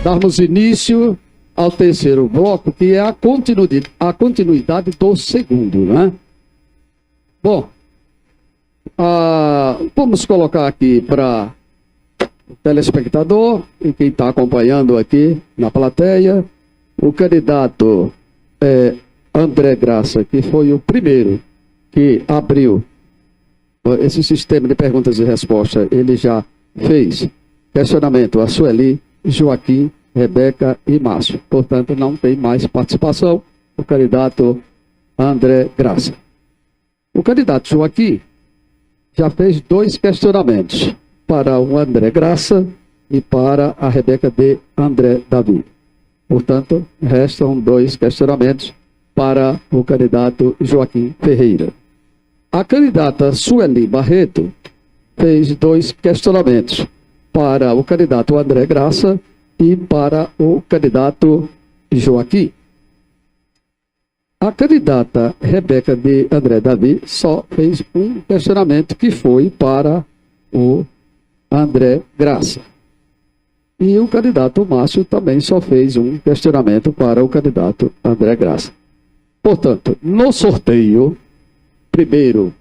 Darmos início ao terceiro bloco, que é a continuidade do segundo, né? Bom, vamos colocar aqui para o telespectador e quem está acompanhando aqui na plateia, o candidato André Graça, que foi o primeiro que abriu esse sistema de perguntas e respostas. Ele já fez questionamento a Sueli, Joaquim, Rebeca e Márcio. Portanto, não tem mais participação o candidato André Graça. O candidato Joaquim já fez 2 questionamentos para o André Graça e para a Rebeca de André Davi. Portanto, restam 2 questionamentos para o candidato Joaquim Ferreira. A candidata Sueli Barreto fez 2 questionamentos para o candidato André Graça e para o candidato Joaquim. A candidata Rebeca de André Davi só fez um questionamento, que foi para o André Graça. E o candidato Márcio também só fez um questionamento para o candidato André Graça. Portanto, no sorteio, primeiro,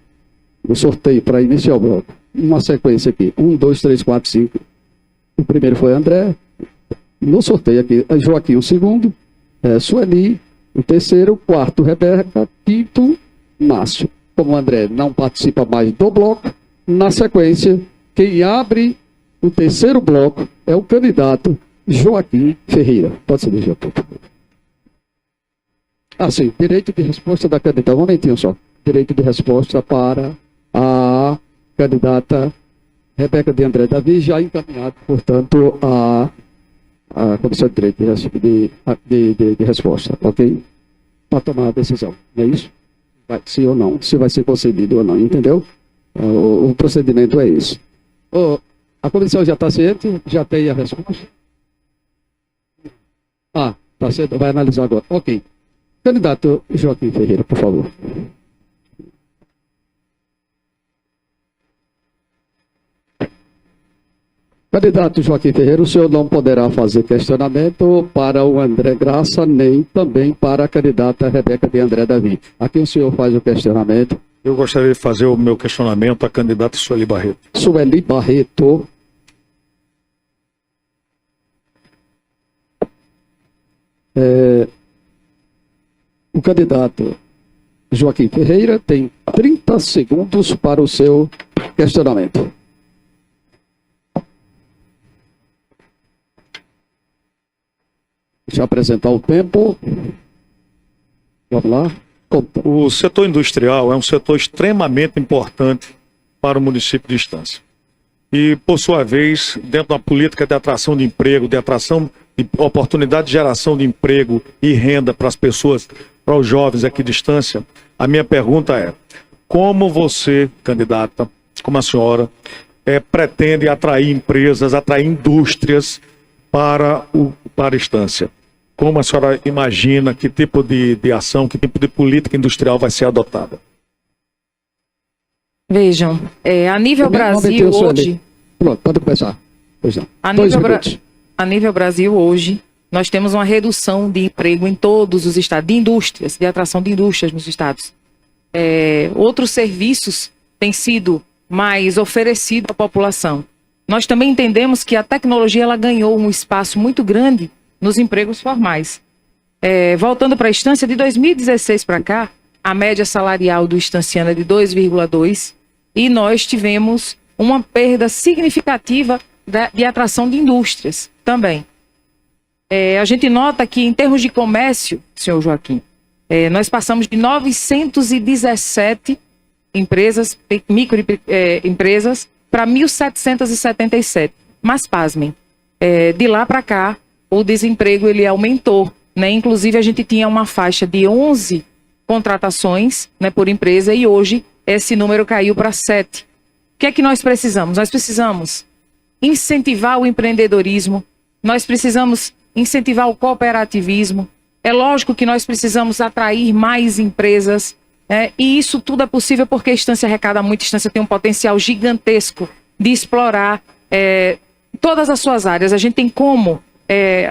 o sorteio para iniciar o bloco, uma sequência aqui, 1, 2, 3, 4, 5. O primeiro foi André. No sorteio aqui, Joaquim o segundo, Sueli o terceiro, quarto Rebeca, quinto Márcio. Como o André não participa mais do bloco, na sequência, quem abre o terceiro bloco é o candidato Joaquim Ferreira. Pode ser, deixa, por favor. Sim, direito de resposta da candidata. Um momentinho só. Direito de resposta para a candidata Rebeca de André Davi, já encaminhado, portanto, a Comissão de Direito de Resposta, ok? Para tomar a decisão, não é isso? Sim ou não, se vai ser concedido ou não, entendeu? O procedimento é isso. A comissão já está ciente? Já tem a resposta? Está certo, vai analisar agora. Ok. Candidato Joaquim Ferreira, por favor. Candidato Joaquim Ferreira, o senhor não poderá fazer questionamento para o André Graça, nem também para a candidata Rebeca de André Davi. A quem o senhor faz o questionamento? Eu gostaria de fazer o meu questionamento à candidata Sueli Barreto. Sueli Barreto. O candidato Joaquim Ferreira tem 30 segundos para o seu questionamento. Deixa eu apresentar o tempo. Vamos lá. Conta. O setor industrial é um setor extremamente importante para o município de Estância. e, por sua vez, dentro da política de atração de emprego, de atração de oportunidade de geração de emprego e renda para as pessoas, para os jovens aqui de Estância, a minha pergunta é: como você, candidata, como a senhora, pretende atrair empresas, atrair indústrias para a Estância? Como a senhora imagina, que tipo de ação, que tipo de política industrial vai ser adotada? Vejam, a nível Brasil hoje... Pronto, pode começar. Pois não. A nível Brasil hoje, nós temos uma redução de emprego em todos os estados, de indústrias, de atração de indústrias nos estados. Outros serviços têm sido mais oferecidos à população. Nós também entendemos que a tecnologia ela ganhou um espaço muito grande nos empregos formais. Voltando para a Estância, de 2016 para cá, a média salarial do estanciano é de 2,2 e nós tivemos uma perda significativa de atração de indústrias também. A gente nota que, em termos de comércio, senhor Joaquim, nós passamos de 917 empresas, microempresas, para 1.777. Mas, pasmem, de lá para cá, o desemprego ele aumentou, né? Inclusive, a gente tinha uma faixa de 11 contratações, né, por empresa, e hoje esse número caiu para 7. O que é que nós precisamos? Nós precisamos incentivar o empreendedorismo, nós precisamos incentivar o cooperativismo. É lógico que nós precisamos atrair mais empresas, e isso tudo é possível porque a Estância arrecada muito, a Estância tem um potencial gigantesco de explorar todas as suas áreas. A gente tem como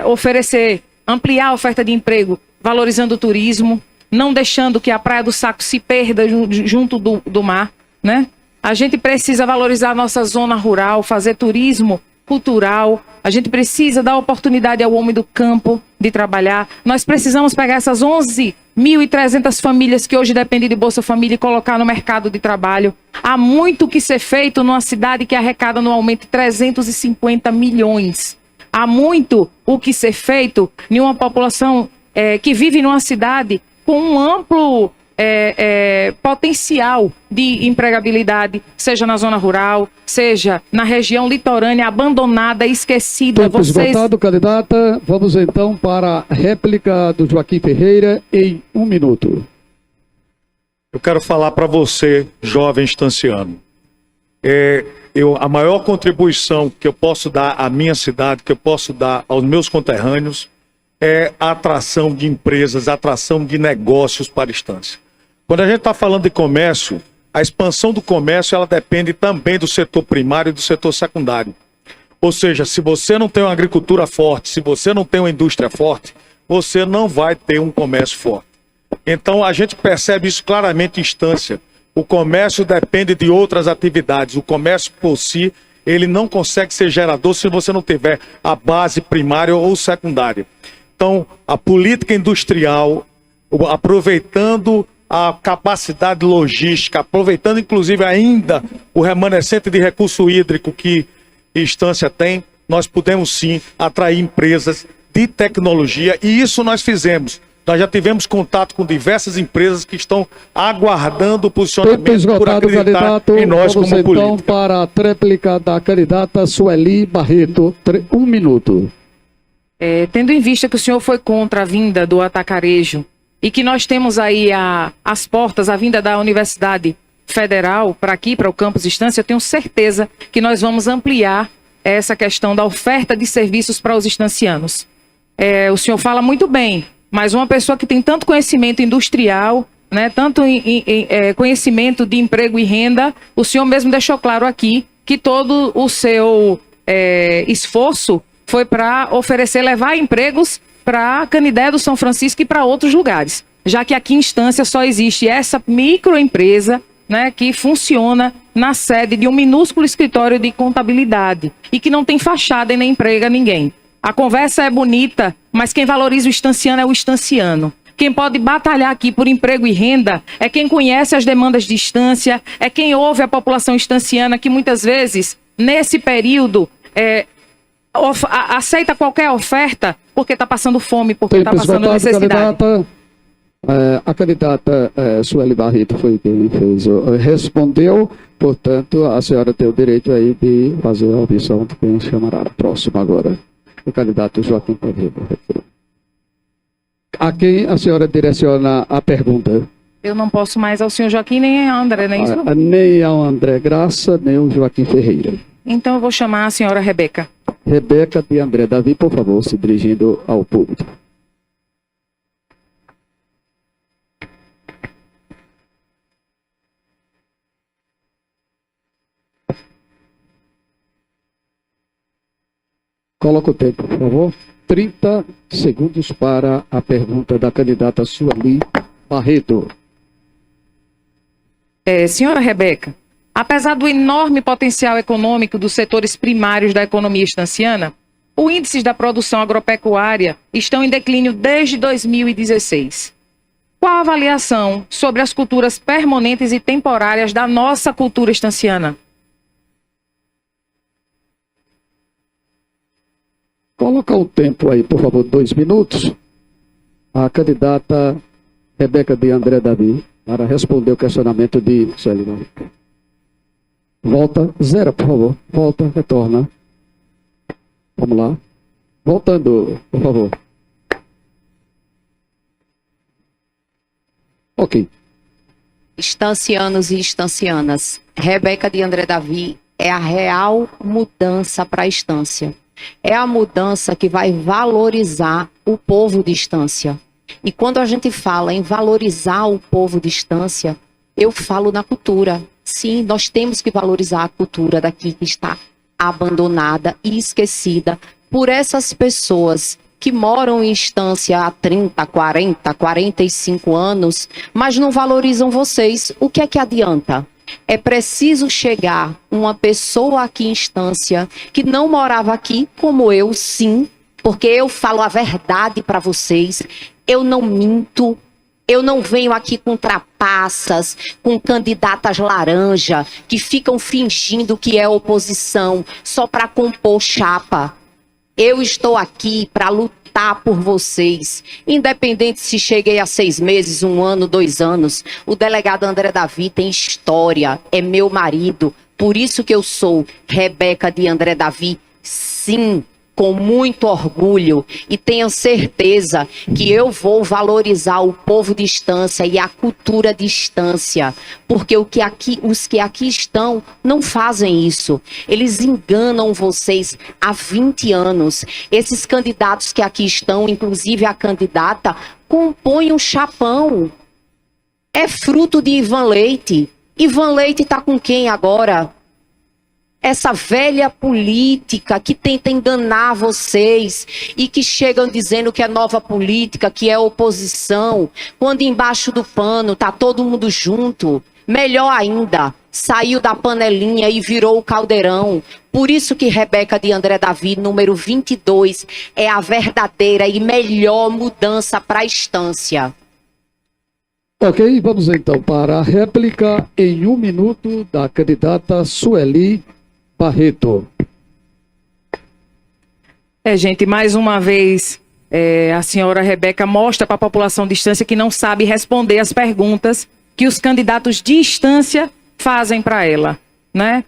oferecer, ampliar a oferta de emprego, valorizando o turismo, não deixando que a Praia do Saco se perda junto do mar, né? A gente precisa valorizar a nossa zona rural, fazer turismo cultural. A gente precisa dar oportunidade ao homem do campo de trabalhar. Nós precisamos pegar essas 11.300 famílias que hoje dependem de Bolsa Família e colocar no mercado de trabalho. Há muito que ser feito numa cidade que arrecada anualmente 350 milhões. Há muito o que ser feito em uma população que vive numa cidade com um amplo potencial de empregabilidade, seja na zona rural, seja na região litorânea, abandonada, esquecida. Tempo esgotado, candidata. Vamos então para a réplica do Joaquim Ferreira em 1 minuto. Eu quero falar para você, jovem estanciano. A maior contribuição que eu posso dar à minha cidade, que eu posso dar aos meus conterrâneos, é a atração de empresas, a atração de negócios para a Estância. Quando a gente está falando de comércio, a expansão do comércio ela depende também do setor primário e do setor secundário. Ou seja, se você não tem uma agricultura forte, se você não tem uma indústria forte, você não vai ter um comércio forte. Então a gente percebe isso claramente em Estância. O comércio depende de outras atividades. O comércio por si, ele não consegue ser gerador se você não tiver a base primária ou secundária. Então, a política industrial, aproveitando a capacidade logística, aproveitando inclusive ainda o remanescente de recurso hídrico que Estância tem, nós podemos sim atrair empresas de tecnologia, e isso nós fizemos. Nós já tivemos contato com diversas empresas que estão aguardando o posicionamento por acreditar em nós como política. Então, para a tréplica da candidata Sueli Barreto, 1 minuto. Tendo em vista que o senhor foi contra a vinda do atacarejo e que nós temos aí as portas, a vinda da Universidade Federal para aqui, para o campus Estância, eu tenho certeza que nós vamos ampliar essa questão da oferta de serviços para os estancianos. O senhor fala muito bem, mas uma pessoa que tem tanto conhecimento industrial, né, tanto conhecimento de emprego e renda, o senhor mesmo deixou claro aqui que todo o seu esforço foi para levar empregos para Canidé do São Francisco e para outros lugares, já que aqui em Estância só existe essa microempresa, né, que funciona na sede de um minúsculo escritório de contabilidade e que não tem fachada e nem emprega ninguém. A conversa é bonita, mas quem valoriza o estanciano é o estanciano. Quem pode batalhar aqui por emprego e renda é quem conhece as demandas de Estância, é quem ouve a população estanciana que muitas vezes, nesse período, aceita qualquer oferta porque está passando fome, porque está passando necessidade. Candidata. A candidata Sueli Barreto foi quem fez, respondeu, portanto, a senhora tem o direito aí de fazer a audição de quem chamará. Próximo agora, o candidato Joaquim Correia. A quem a senhora direciona a pergunta? Eu não posso mais ao senhor Joaquim nem a André, não é isso? Nem ao André Graça, nem ao Joaquim Ferreira. Então eu vou chamar a senhora Rebeca. Rebeca de André Davi, por favor, se dirigindo ao público. Coloca o tempo, por favor. 30 segundos para a pergunta da candidata Sueli Barreto. Senhora Rebeca, apesar do enorme potencial econômico dos setores primários da economia estanciana, os índices da produção agropecuária estão em declínio desde 2016. Qual a avaliação sobre as culturas permanentes e temporárias da nossa cultura estanciana? Coloca o tempo aí, por favor, 2 minutos. A candidata Rebeca de André Davi para responder o questionamento de Sueli Barreto. Volta, zero, por favor. Volta, retorna. Vamos lá. Voltando, por favor. Ok. Estancianos e estancianas, Rebeca de André Davi é a real mudança para a estância. É a mudança que vai valorizar o povo de estância. E quando a gente fala em valorizar o povo de estância, eu falo na cultura. Sim, nós temos que valorizar a cultura daqui que está abandonada e esquecida por essas pessoas que moram em estância há 30, 40, 45 anos, mas não valorizam vocês. O que é que adianta? É preciso chegar uma pessoa aqui em estância que não morava aqui, como eu, sim, porque eu falo a verdade para vocês, eu não minto, eu não venho aqui com trapaças, com candidatas laranja, que ficam fingindo que é oposição, só para compor chapa. Eu estou aqui para lutar por vocês, independente se cheguei a 6 meses, 1 ano, 2 anos. O delegado André Davi tem história, é meu marido, por isso que eu sou Rebeca de André Davi, sim, com muito orgulho, e tenho certeza que eu vou valorizar o povo de estância e a cultura de estância, porque os que aqui estão não fazem isso. Eles enganam vocês há 20 anos. Esses candidatos que aqui estão, inclusive a candidata, compõem um chapão. É fruto de Ivan Leite. Ivan Leite está com quem agora? Essa velha política que tenta enganar vocês e que chegam dizendo que é nova política, que é oposição, quando embaixo do pano tá todo mundo junto. Melhor ainda, saiu da panelinha e virou o caldeirão. Por isso que Rebeca de André Davi, número 22, é a verdadeira e melhor mudança para a estância. Ok, vamos então para a réplica em 1 minuto da candidata Sueli Barreto. Gente, mais uma vez, a senhora Rebeca mostra para a população de estância que não sabe responder as perguntas que os candidatos de estância fazem para ela, né?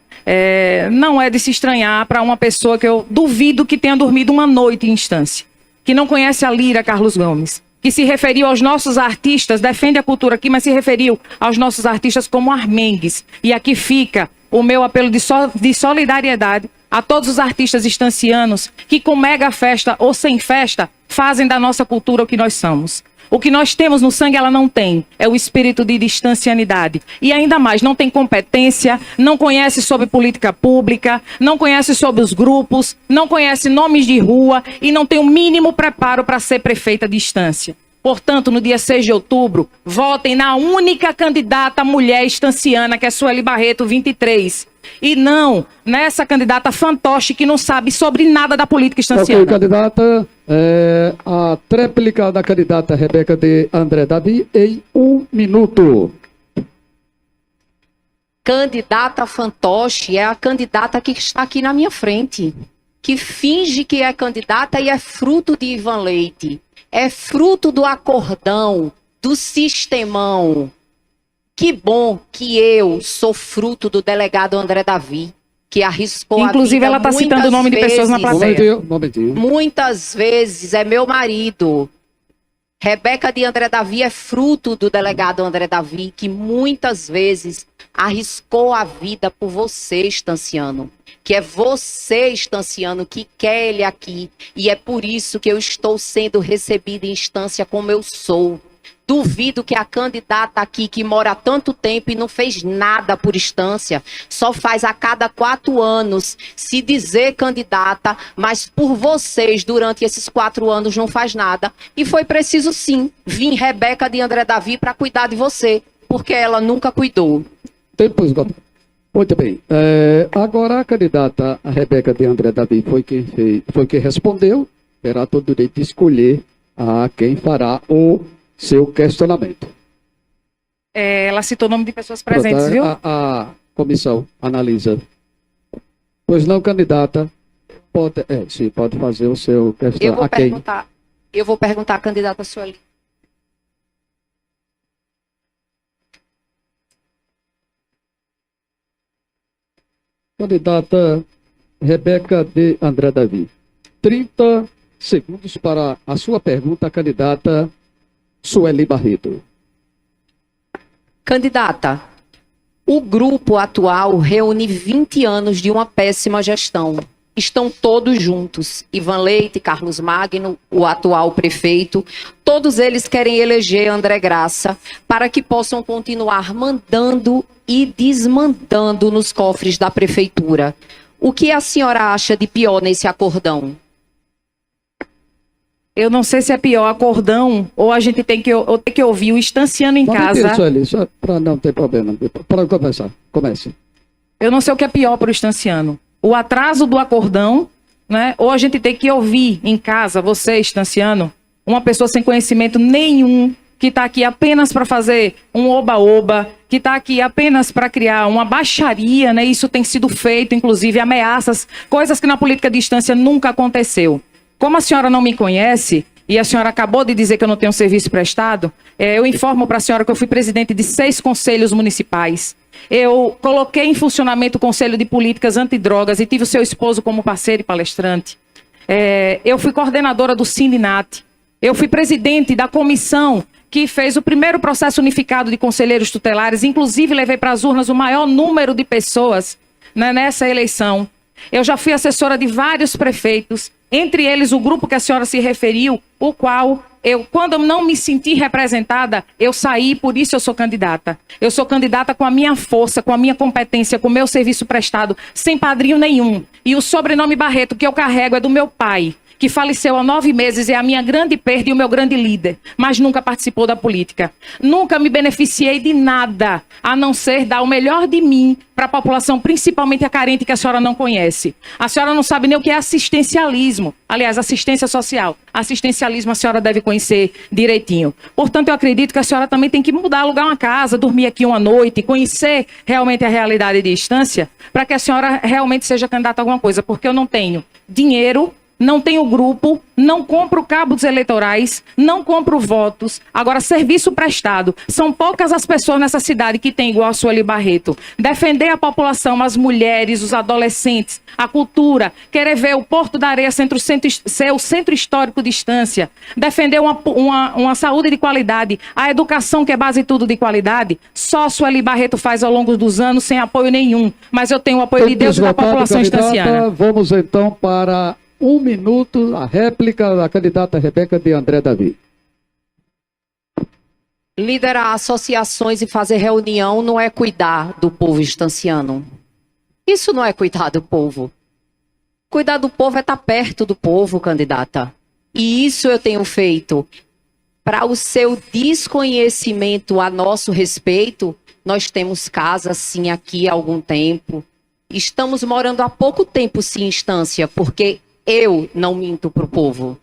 Não é de se estranhar para uma pessoa que eu duvido que tenha dormido uma noite em estância, que não conhece a Lira Carlos Gomes, que se referiu aos nossos artistas, defende a cultura aqui, mas se referiu aos nossos artistas como armengues. E aqui fica o meu apelo de solidariedade a todos os artistas estancianos que com mega festa ou sem festa fazem da nossa cultura o que nós somos. O que nós temos no sangue ela não tem, é o espírito de distancianidade. E ainda mais, não tem competência, não conhece sobre política pública, não conhece sobre os grupos, não conhece nomes de rua e não tem o mínimo preparo para ser prefeita de estância. Portanto, no dia 6 de outubro, votem na única candidata mulher estanciana, que é Sueli Barreto, 23. E não nessa candidata fantoche que não sabe sobre nada da política estanciana. Ok, candidata, a tréplica da candidata Rebeca de André Davi em 1 minuto. Candidata fantoche é a candidata que está aqui na minha frente, que finge que é candidata e é fruto de Ivan Leite. É fruto do acordão do sistemão. Que bom que eu sou fruto do delegado André Davi, que arriscou a Inclusive, vida ela está citando o muitas nome de pessoas na vezes. plateia. Momentinho. Muitas vezes é meu marido. Rebeca de André Davi é fruto do delegado André Davi, que muitas vezes arriscou a vida por você, Estanciano. Que é você, Estanciano, que quer ele aqui. E é por isso que eu estou sendo recebida em instância como eu sou. Duvido que a candidata aqui, que mora há tanto tempo e não fez nada por instância, só faz a cada 4 anos se dizer candidata, mas por vocês, durante esses 4 anos, não faz nada. E foi preciso, sim, vir Rebeca de André Davi para cuidar de você, porque ela nunca cuidou. Tempo esgotado. Muito bem. Agora a candidata a Rebeca de André Davi foi quem respondeu. Terá todo o direito de escolher a quem fará o seu questionamento. Ela citou o nome de pessoas presentes, Pronto, viu? a comissão analisa. Pois não, candidata, pode fazer o seu questionamento. A quem? Eu vou perguntar à candidata Sueli. Candidata Rebeca de André Davi. 30 segundos para a sua pergunta, candidata Sueli Barreto. Candidata, o grupo atual reúne 20 anos de uma péssima gestão. Estão todos juntos. Ivan Leite, Carlos Magno, o atual prefeito, todos eles querem eleger André Graça para que possam continuar mandando e desmandando nos cofres da prefeitura. O que a senhora acha de pior nesse acordão? Eu não sei se é pior acordão ou a gente tem que ouvir o Estanciano em casa. Sueli, só para não ter problema. Para começar, comece. Eu não sei o que é pior para o Estanciano. O atraso do acordão, né? Ou a gente tem que ouvir em casa, você, Estanciano, uma pessoa sem conhecimento nenhum, que está aqui apenas para fazer um oba-oba, que está aqui apenas para criar uma baixaria, né? Isso tem sido feito, inclusive ameaças, coisas que na política de distância nunca aconteceu. Como a senhora não me conhece, e a senhora acabou de dizer que eu não tenho serviço prestado, eu informo para a senhora que eu fui presidente de 6 conselhos municipais. Eu coloquei em funcionamento o Conselho de Políticas Antidrogas e tive o seu esposo como parceiro e palestrante. Eu fui coordenadora do Sindinat. Eu fui presidente da comissão que fez o primeiro processo unificado de conselheiros tutelares. Inclusive, levei para as urnas o maior número de pessoas, né, nessa eleição. Eu já fui assessora de vários prefeitos, entre eles o grupo que a senhora se referiu, o qual quando eu não me senti representada, eu saí, por isso eu sou candidata. Eu sou candidata com a minha força, com a minha competência, com o meu serviço prestado, sem padrinho nenhum. E o sobrenome Barreto que eu carrego é do meu pai, que faleceu há 9 meses, é a minha grande perda e o meu grande líder, mas nunca participou da política. Nunca me beneficiei de nada, a não ser dar o melhor de mim para a população, principalmente a carente que a senhora não conhece. A senhora não sabe nem o que é assistencialismo. Aliás, assistência social. Assistencialismo a senhora deve conhecer direitinho. Portanto, eu acredito que a senhora também tem que mudar, alugar uma casa, dormir aqui uma noite, conhecer realmente a realidade de distância, para que a senhora realmente seja candidata a alguma coisa, porque eu não tenho dinheiro, não tenho grupo, não compro cabos eleitorais, não compro votos. Agora, serviço prestado. São poucas as pessoas nessa cidade que têm igual a Sueli Barreto. Defender a população, as mulheres, os adolescentes, a cultura, querer ver o Porto da Areia ser o centro histórico de Estância, defender uma saúde de qualidade, a educação que é base de tudo de qualidade, só a Sueli Barreto faz ao longo dos anos sem apoio nenhum. Mas eu tenho o apoio de Deus e da população estanciana. Vamos então para 1 minuto, a réplica da candidata Rebeca de André Davi. Liderar associações e fazer reunião não é cuidar do povo estanciano. Isso não é cuidar do povo. Cuidar do povo é estar perto do povo, candidata. E isso eu tenho feito. Para o seu desconhecimento a nosso respeito, nós temos casa, sim, aqui há algum tempo. Estamos morando há pouco tempo, sim, em Estância, porque eu não minto para o povo.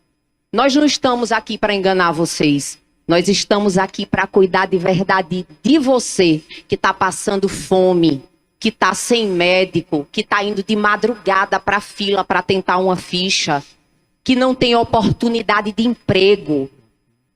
Nós não estamos aqui para enganar vocês. Nós estamos aqui para cuidar de verdade de você que está passando fome, que está sem médico, que está indo de madrugada para a fila para tentar uma ficha, que não tem oportunidade de emprego.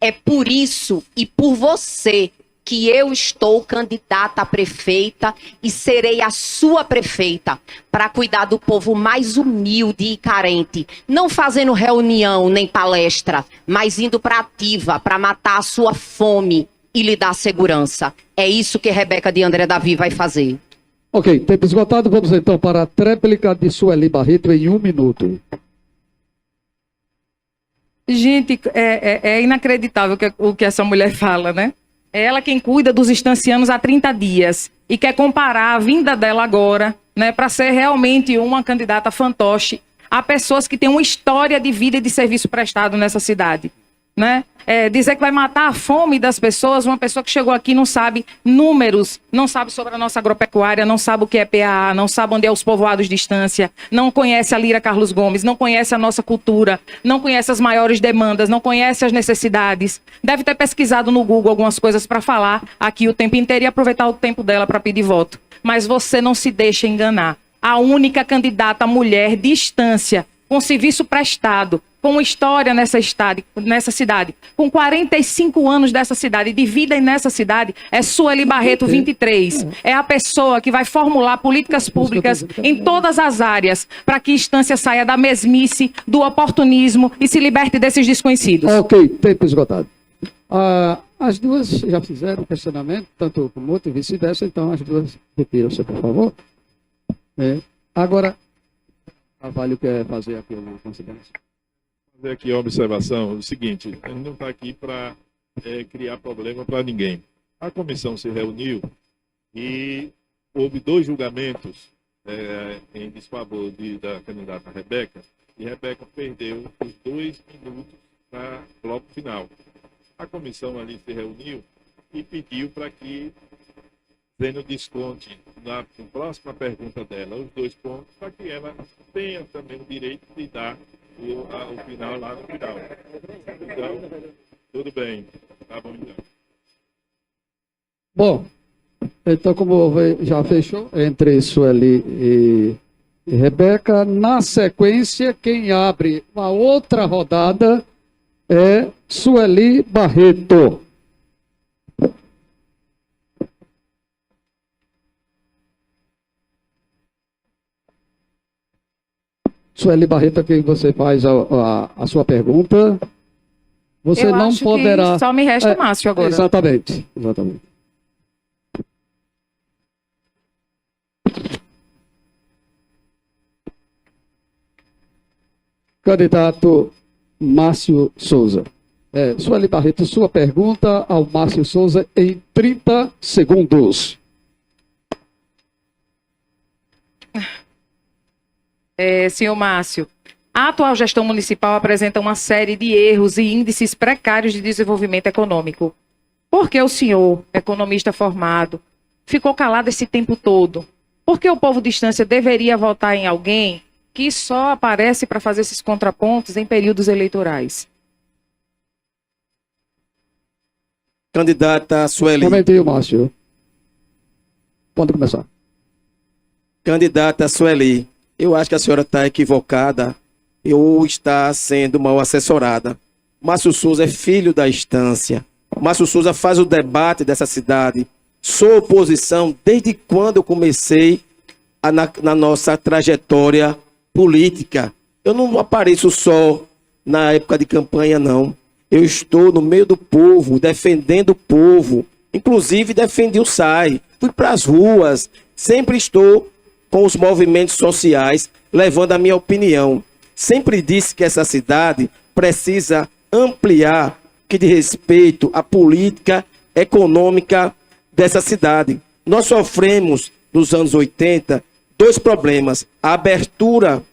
É por isso e por você que eu estou candidata a prefeita e serei a sua prefeita para cuidar do povo mais humilde e carente, não fazendo reunião nem palestra, mas indo para ativa, para matar a sua fome e lhe dar segurança. É isso que Rebeca de André Davi vai fazer. Ok, tempo esgotado. Vamos então para a tréplica de Sueli Barreto em 1 minuto. Gente, é inacreditável o que essa mulher fala, né? É ela quem cuida dos estancianos há 30 dias e quer comparar a vinda dela agora, né, para ser realmente uma candidata fantoche a pessoas que têm uma história de vida e de serviço prestado nessa cidade, né? Dizer que vai matar a fome das pessoas, uma pessoa que chegou aqui não sabe números, não sabe sobre a nossa agropecuária, não sabe o que é PAA, não sabe onde é os povoados de distância, não conhece a Lira Carlos Gomes, não conhece a nossa cultura, não conhece as maiores demandas, não conhece as necessidades. Deve ter pesquisado no Google algumas coisas para falar aqui o tempo inteiro e aproveitar o tempo dela para pedir voto. Mas você não se deixa enganar. A única candidata mulher de Estância, com serviço prestado, com história nessa cidade, com 45 anos dessa cidade, de vida nessa cidade, é Sueli Barreto 23. É a pessoa que vai formular políticas públicas em todas as áreas para que Estância saia da mesmice, do oportunismo e se liberte desses desconhecidos. Ok, tempo esgotado. As duas já fizeram questionamento, tanto como outro e vice-versa, então as duas retiram-se, por favor. Agora, Carvalho quer fazer aqui uma consideração. Fazer aqui a observação, o seguinte, a gente não está aqui para criar problema para ninguém. A comissão se reuniu e houve 2 julgamentos em desfavor da candidata Rebeca, e Rebeca perdeu os 2 minutos para o bloco final. A comissão ali se reuniu e pediu para que Zênio desconte na próxima pergunta dela os 2 pontos, para que ela tenha também o direito de dar o final lá no final. Então, tudo bem. Tá bom, então. Bom, então como já fechou entre Sueli e Rebeca, na sequência, quem abre uma outra rodada é Sueli Barreto. Sueli Barreto, aqui você faz a sua pergunta. Você Eu não acho poderá. que só me resta Márcio agora. Exatamente. Candidato Márcio Souza. Sueli Barreto, sua pergunta ao Márcio Souza em 30 segundos. Senhor Márcio, a atual gestão municipal apresenta uma série de erros e índices precários de desenvolvimento econômico. Por que o senhor, economista formado, ficou calado esse tempo todo? Por que o povo de Estância deveria votar em alguém que só aparece para fazer esses contrapontos em períodos eleitorais? Candidata Sueli. Comentinho, Márcio. Pode começar. Candidata Sueli, eu acho que a senhora está equivocada ou está sendo mal assessorada. Márcio Souza é filho da Estância. Márcio Souza faz o debate dessa cidade. Sou oposição desde quando eu comecei na nossa trajetória política. Eu não apareço só na época de campanha, não. Eu estou no meio do povo, defendendo o povo. Inclusive, defendi o SAI. Fui para as ruas. Sempre estou com os movimentos sociais, levando a minha opinião. Sempre disse que essa cidade precisa ampliar que diz respeito à política econômica dessa cidade. Nós sofremos, nos anos 80, 2 problemas. A abertura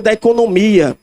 da economia,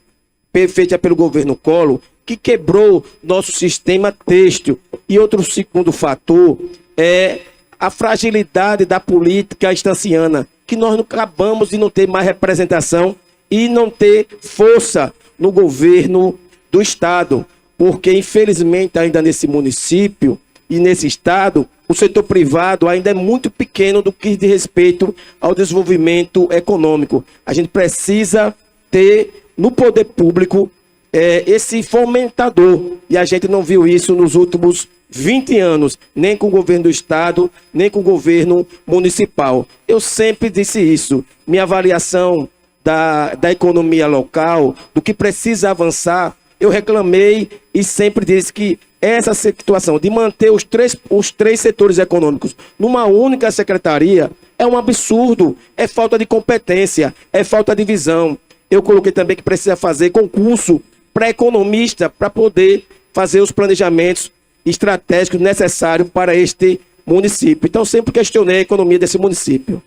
feita pelo governo Collor, que quebrou nosso sistema têxtil. E outro segundo fator é a fragilidade da política estanciana, que nós não acabamos de não ter mais representação e não ter força no governo do Estado, porque infelizmente ainda nesse município e nesse Estado, o setor privado ainda é muito pequeno do que diz respeito ao desenvolvimento econômico. A gente precisa ter no poder público esse fomentador. E a gente não viu isso nos últimos 20 anos, nem com o governo do estado, nem com o governo municipal. Eu sempre disse isso. Minha avaliação da economia local, do que precisa avançar, eu reclamei e sempre disse que essa situação de manter os três setores econômicos numa única secretaria é um absurdo, é falta de competência, é falta de visão. Eu coloquei também que precisa fazer concurso para economista para poder fazer os planejamentos estratégicos necessários para este município. Então, sempre questionei a economia desse município.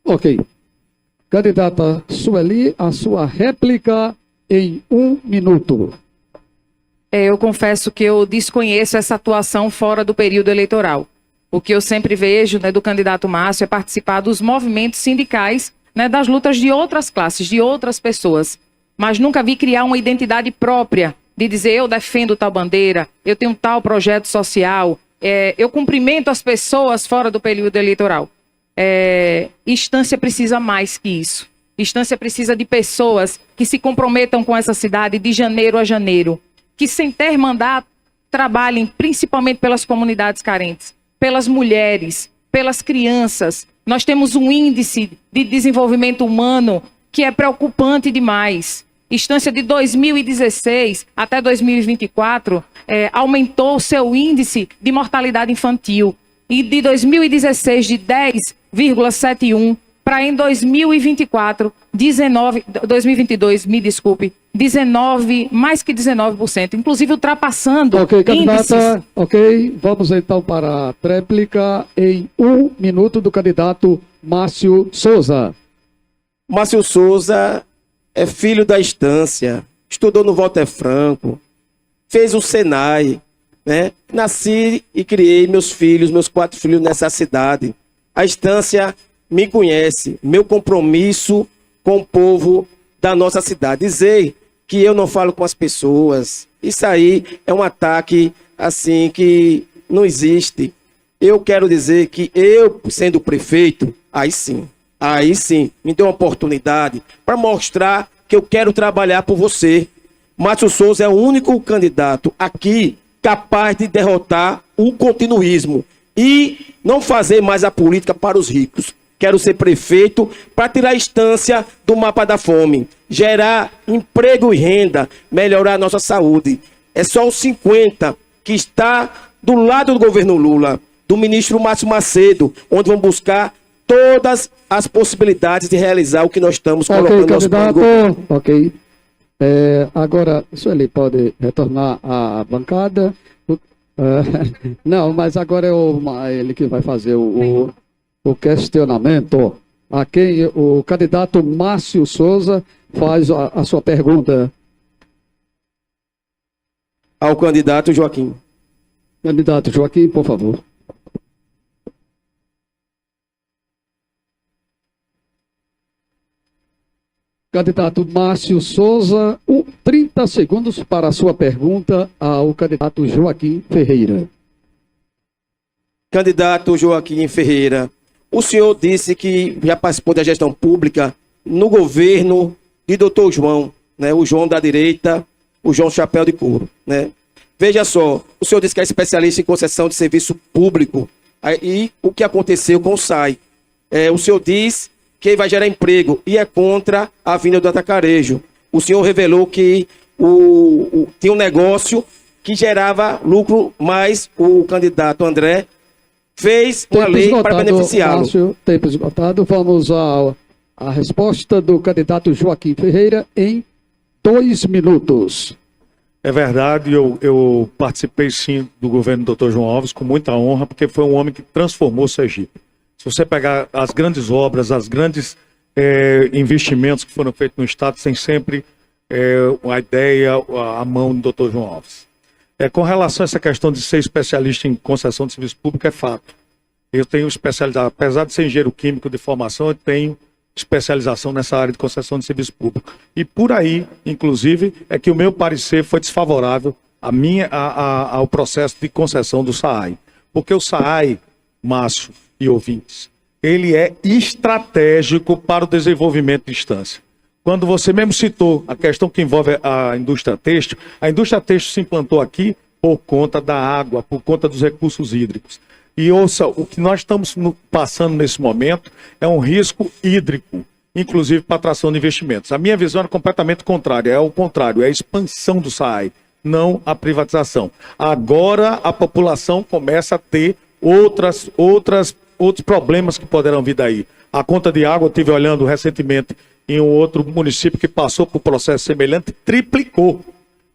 Ok. Candidata Sueli, a sua réplica em 1 minuto. Eu confesso que eu desconheço essa atuação fora do período eleitoral. O que eu sempre vejo, né, do candidato Márcio é participar dos movimentos sindicais, né, das lutas de outras classes, de outras pessoas. Mas nunca vi criar uma identidade própria de dizer eu defendo tal bandeira, eu tenho tal projeto social, eu cumprimento as pessoas fora do período eleitoral. Estância precisa mais que isso. Estância precisa de pessoas que se comprometam com essa cidade de janeiro a janeiro, que sem ter mandato trabalhem principalmente pelas comunidades carentes, pelas mulheres, pelas crianças. Nós temos um índice de desenvolvimento humano que é preocupante demais. Estância de 2016 até 2024 aumentou o seu índice de mortalidade infantil. E de 2016 de 10,71 para em 2024, 2022, me desculpe, 19, mais que 19%, inclusive ultrapassando Ok, candidata. índices. Ok, vamos então para a tréplica em 1 minuto do candidato Márcio Souza. Márcio Souza é filho da Estância, estudou no Walter Franco, fez o Senai, né? Nasci e criei meus 4 filhos nessa cidade. A Estância me conhece, meu compromisso com o povo da nossa cidade. Dizer que eu não falo com as pessoas, isso aí é um ataque assim que não existe. Eu quero dizer que eu, sendo prefeito, aí sim, me deu uma oportunidade para mostrar que eu quero trabalhar por você. Márcio Souza é o único candidato aqui capaz de derrotar o continuismo e não fazer mais a política para os ricos. Quero ser prefeito para tirar a Estância do mapa da fome, gerar emprego e renda, melhorar a nossa saúde. É só os 50 que está do lado do governo Lula, do ministro Márcio Macedo, onde vão buscar todas as possibilidades de realizar o que nós estamos colocando Ok, no nosso plano de candidato. governo. Ok. Agora, Sueli pode retornar à bancada. Não, mas agora é ele que vai fazer o questionamento a quem o candidato Márcio Souza faz a sua pergunta. Ao candidato Joaquim. Candidato Joaquim, por favor. Candidato Márcio Souza, 30 segundos para a sua pergunta ao candidato Joaquim Ferreira. Candidato Joaquim Ferreira, o senhor disse que já participou da gestão pública no governo de doutor João, né? O João da direita, o João Chapéu de Couro, né? Veja só, o senhor disse que é especialista em concessão de serviço público. E o que aconteceu com o SAI? O senhor diz que vai gerar emprego e é contra a vinda do atacarejo. O senhor revelou que tinha um negócio que gerava lucro, mas o candidato André fez uma lei para beneficiá-lo. Márcio, tempo esgotado. Vamos à resposta do candidato Joaquim Ferreira em 2 minutos. É verdade, eu participei sim do governo do Dr. João Alves com muita honra, porque foi um homem que transformou Sergipe. Se você pegar as grandes obras, as grandes investimentos que foram feitos no Estado, tem sempre a ideia, a mão do Dr. João Alves. Com relação a essa questão de ser especialista em concessão de serviço público, é fato. Eu tenho especialidade, apesar de ser engenheiro químico de formação, eu tenho especialização nessa área de concessão de serviço público. E por aí, inclusive, é que o meu parecer foi desfavorável ao processo de concessão do SAAI. Porque o SAAI, Márcio e ouvintes, ele é estratégico para o desenvolvimento de Estância. Quando você mesmo citou a questão que envolve a indústria têxtil se implantou aqui por conta da água, por conta dos recursos hídricos. E ouça, o que nós estamos passando nesse momento é um risco hídrico, inclusive para atração de investimentos. A minha visão é completamente contrária, é o contrário, é a expansão do SAAI, não a privatização. Agora a população começa a ter outros problemas que poderão vir daí. A conta de água, eu estive olhando recentemente em um outro município que passou por processo semelhante, triplicou.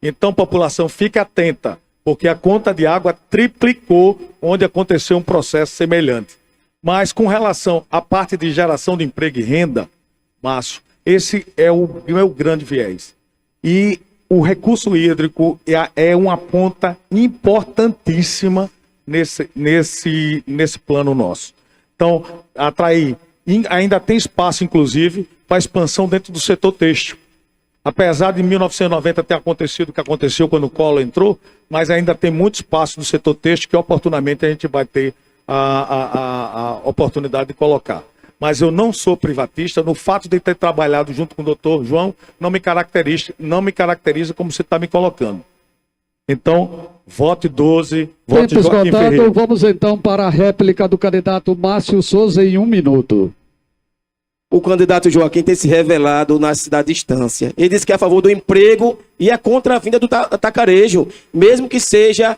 Então, população, fique atenta, porque a conta de água triplicou onde aconteceu um processo semelhante. Mas com relação à parte de geração de emprego e renda, Márcio, esse é o meu grande viés. E o recurso hídrico é uma ponta importantíssima nesse plano nosso. Então, atrair, ainda tem espaço, inclusive, para expansão dentro do setor têxtil. Apesar de 1990 ter acontecido o que aconteceu quando o Collor entrou, mas ainda tem muito espaço no setor têxtil que oportunamente a gente vai ter a oportunidade de colocar. Mas eu não sou privatista, no fato de ter trabalhado junto com o doutor João, não me caracteriza como você está me colocando. Então, vote 12, vote Tempo Joaquim esgotado, Ferreira. vamos então para a réplica do candidato Márcio Souza em 1 minuto. O candidato Joaquim tem se revelado na cidade de Estância. Ele disse que é a favor do emprego e é contra a vinda do atacarejo, mesmo que seja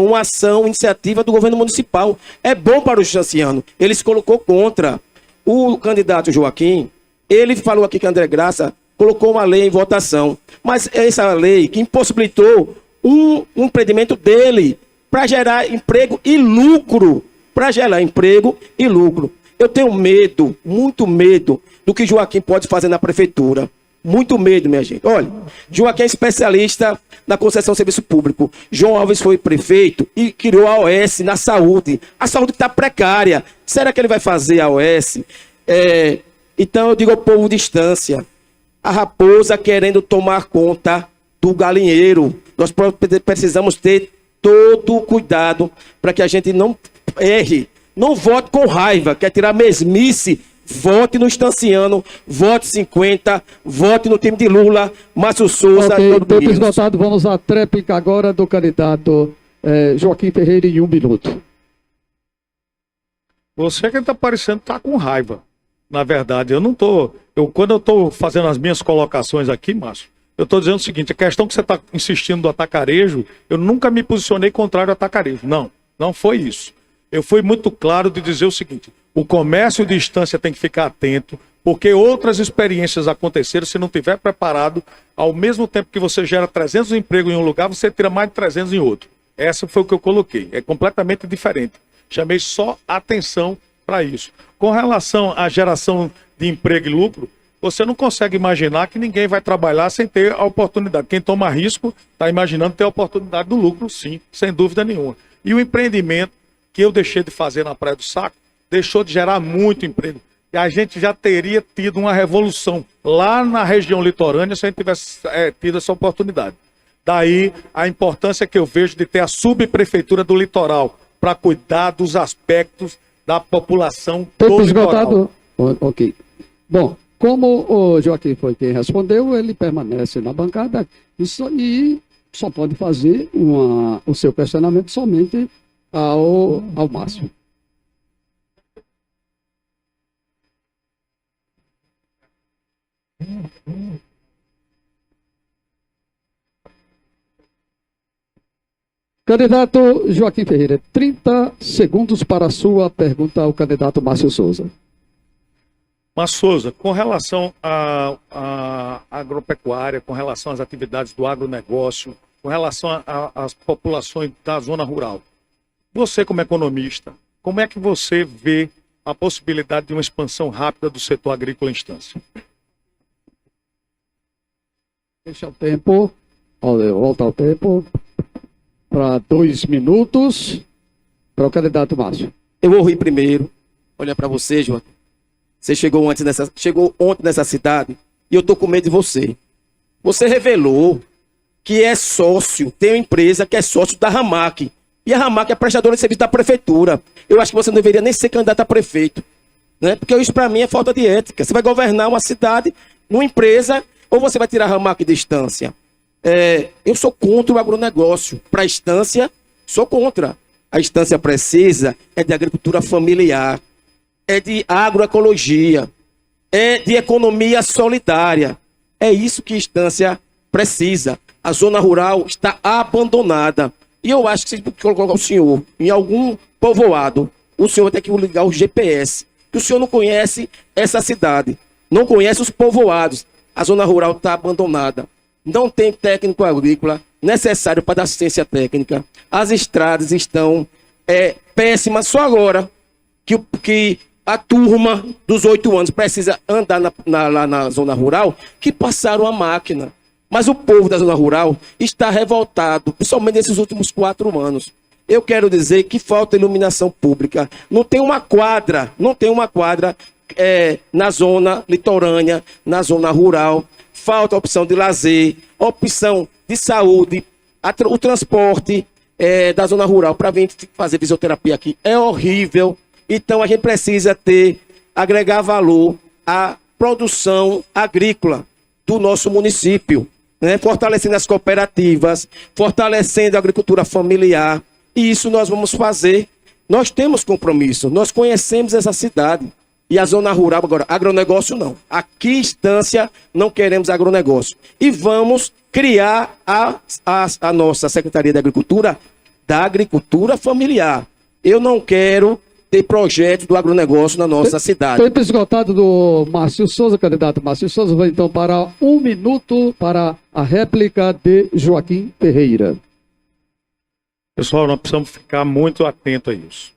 uma ação, iniciativa do governo municipal. É bom para o estanciano. Ele se colocou contra. O candidato Joaquim, ele falou aqui que André Graça colocou uma lei em votação, mas essa lei que impossibilitou um empreendimento dele para gerar emprego e lucro. Eu tenho medo, muito medo, do que Joaquim pode fazer na prefeitura. Muito medo, minha gente. Olha, Joaquim é especialista na concessão de serviço público. João Alves foi prefeito e criou a OS na saúde. A saúde está precária. Será que ele vai fazer a OS? Então eu digo ao povo de Estância, a raposa querendo tomar conta do galinheiro. Nós precisamos ter todo o cuidado para que a gente não erre. Não vote com raiva, quer tirar mesmice. Vote no Estanciano, vote 50, vote no time de Lula, Márcio Souza. Ok, todo tempo mundo. esgotado, vamos à tréplica agora do candidato Joaquim Ferreira em 1 minuto. Você que está parecendo estar com raiva. Na verdade, eu não estou. Quando eu estou fazendo as minhas colocações aqui, Márcio, eu estou dizendo o seguinte: a questão que você está insistindo do atacarejo, eu nunca me posicionei contrário ao atacarejo. Não foi isso. Eu fui muito claro de dizer o seguinte: o comércio de Estância tem que ficar atento, porque outras experiências aconteceram. Se não estiver preparado, ao mesmo tempo que você gera 300 empregos em um lugar, você tira mais de 300 em outro. Essa foi o que eu coloquei. É completamente diferente. Chamei só atenção para isso. Com relação à geração de emprego e lucro, você não consegue imaginar que ninguém vai trabalhar sem ter a oportunidade. Quem toma risco está imaginando ter a oportunidade do lucro, sim, sem dúvida nenhuma. E o empreendimento que eu deixei de fazer na Praia do Saco, deixou de gerar muito emprego. E a gente já teria tido uma revolução lá na região litorânea se a gente tivesse tido essa oportunidade. Daí a importância que eu vejo de ter a subprefeitura do litoral para cuidar dos aspectos da população Tempo do litoral. esgotado. Ok. Bom, como o Joaquim foi quem respondeu, ele permanece na bancada e só pode fazer o seu questionamento somente ao Márcio. Candidato Joaquim Ferreira, 30 segundos para a sua pergunta ao candidato Márcio Souza. Mas, Souza, com relação à agropecuária, com relação às atividades do agronegócio, com relação às populações da zona rural, você como economista, como é que você vê a possibilidade de uma expansão rápida do setor agrícola em Estância? Deixa o tempo, volta ao tempo, para 2 minutos, para o candidato Márcio. Eu vou rir primeiro. Olha para você, Joaquim. Você chegou ontem nessa cidade e eu tô com medo de você. Você revelou que é sócio, tem uma empresa que é sócio da Ramac. E a Ramac é prestadora de serviço da prefeitura. Eu acho que você não deveria nem ser candidato a prefeito, né? Porque isso para mim é falta de ética. Você vai governar uma cidade numa empresa, ou você vai tirar ramal aqui de Estância? Eu sou contra o agronegócio. Para a Estância, sou contra. A Estância precisa de agricultura familiar, de agroecologia, de economia solidária. É isso que a Estância precisa. A zona rural está abandonada. E eu acho que se colocar o senhor em algum povoado, o senhor vai ter que ligar o GPS. Que o senhor não conhece essa cidade, não conhece os povoados. A zona rural está abandonada. Não tem técnico agrícola necessário para dar assistência técnica. As estradas estão péssimas. Só agora que a turma dos 8 anos precisa andar lá na zona rural, que passaram a máquina. Mas o povo da zona rural está revoltado, principalmente nesses últimos 4 anos. Eu quero dizer que falta iluminação pública. Não tem uma quadra na zona litorânea, na zona rural. Falta opção de lazer, opção de saúde, o transporte da zona rural para vir fazer fisioterapia aqui é horrível. Então a gente precisa agregar valor à produção agrícola do nosso município, né? Fortalecendo as cooperativas, fortalecendo a agricultura familiar. E isso nós vamos fazer. Nós temos compromisso, nós conhecemos essa cidade. E a zona rural, agora, agronegócio não. Aqui, Estância, não queremos agronegócio. E vamos criar a nossa Secretaria de Agricultura, da agricultura familiar. Eu não quero ter projeto do agronegócio na nossa cidade. Tempo esgotado do Márcio Souza, candidato Márcio Souza. Vai então para 1 minuto para a réplica de Joaquim Ferreira. Pessoal, nós precisamos ficar muito atentos a isso.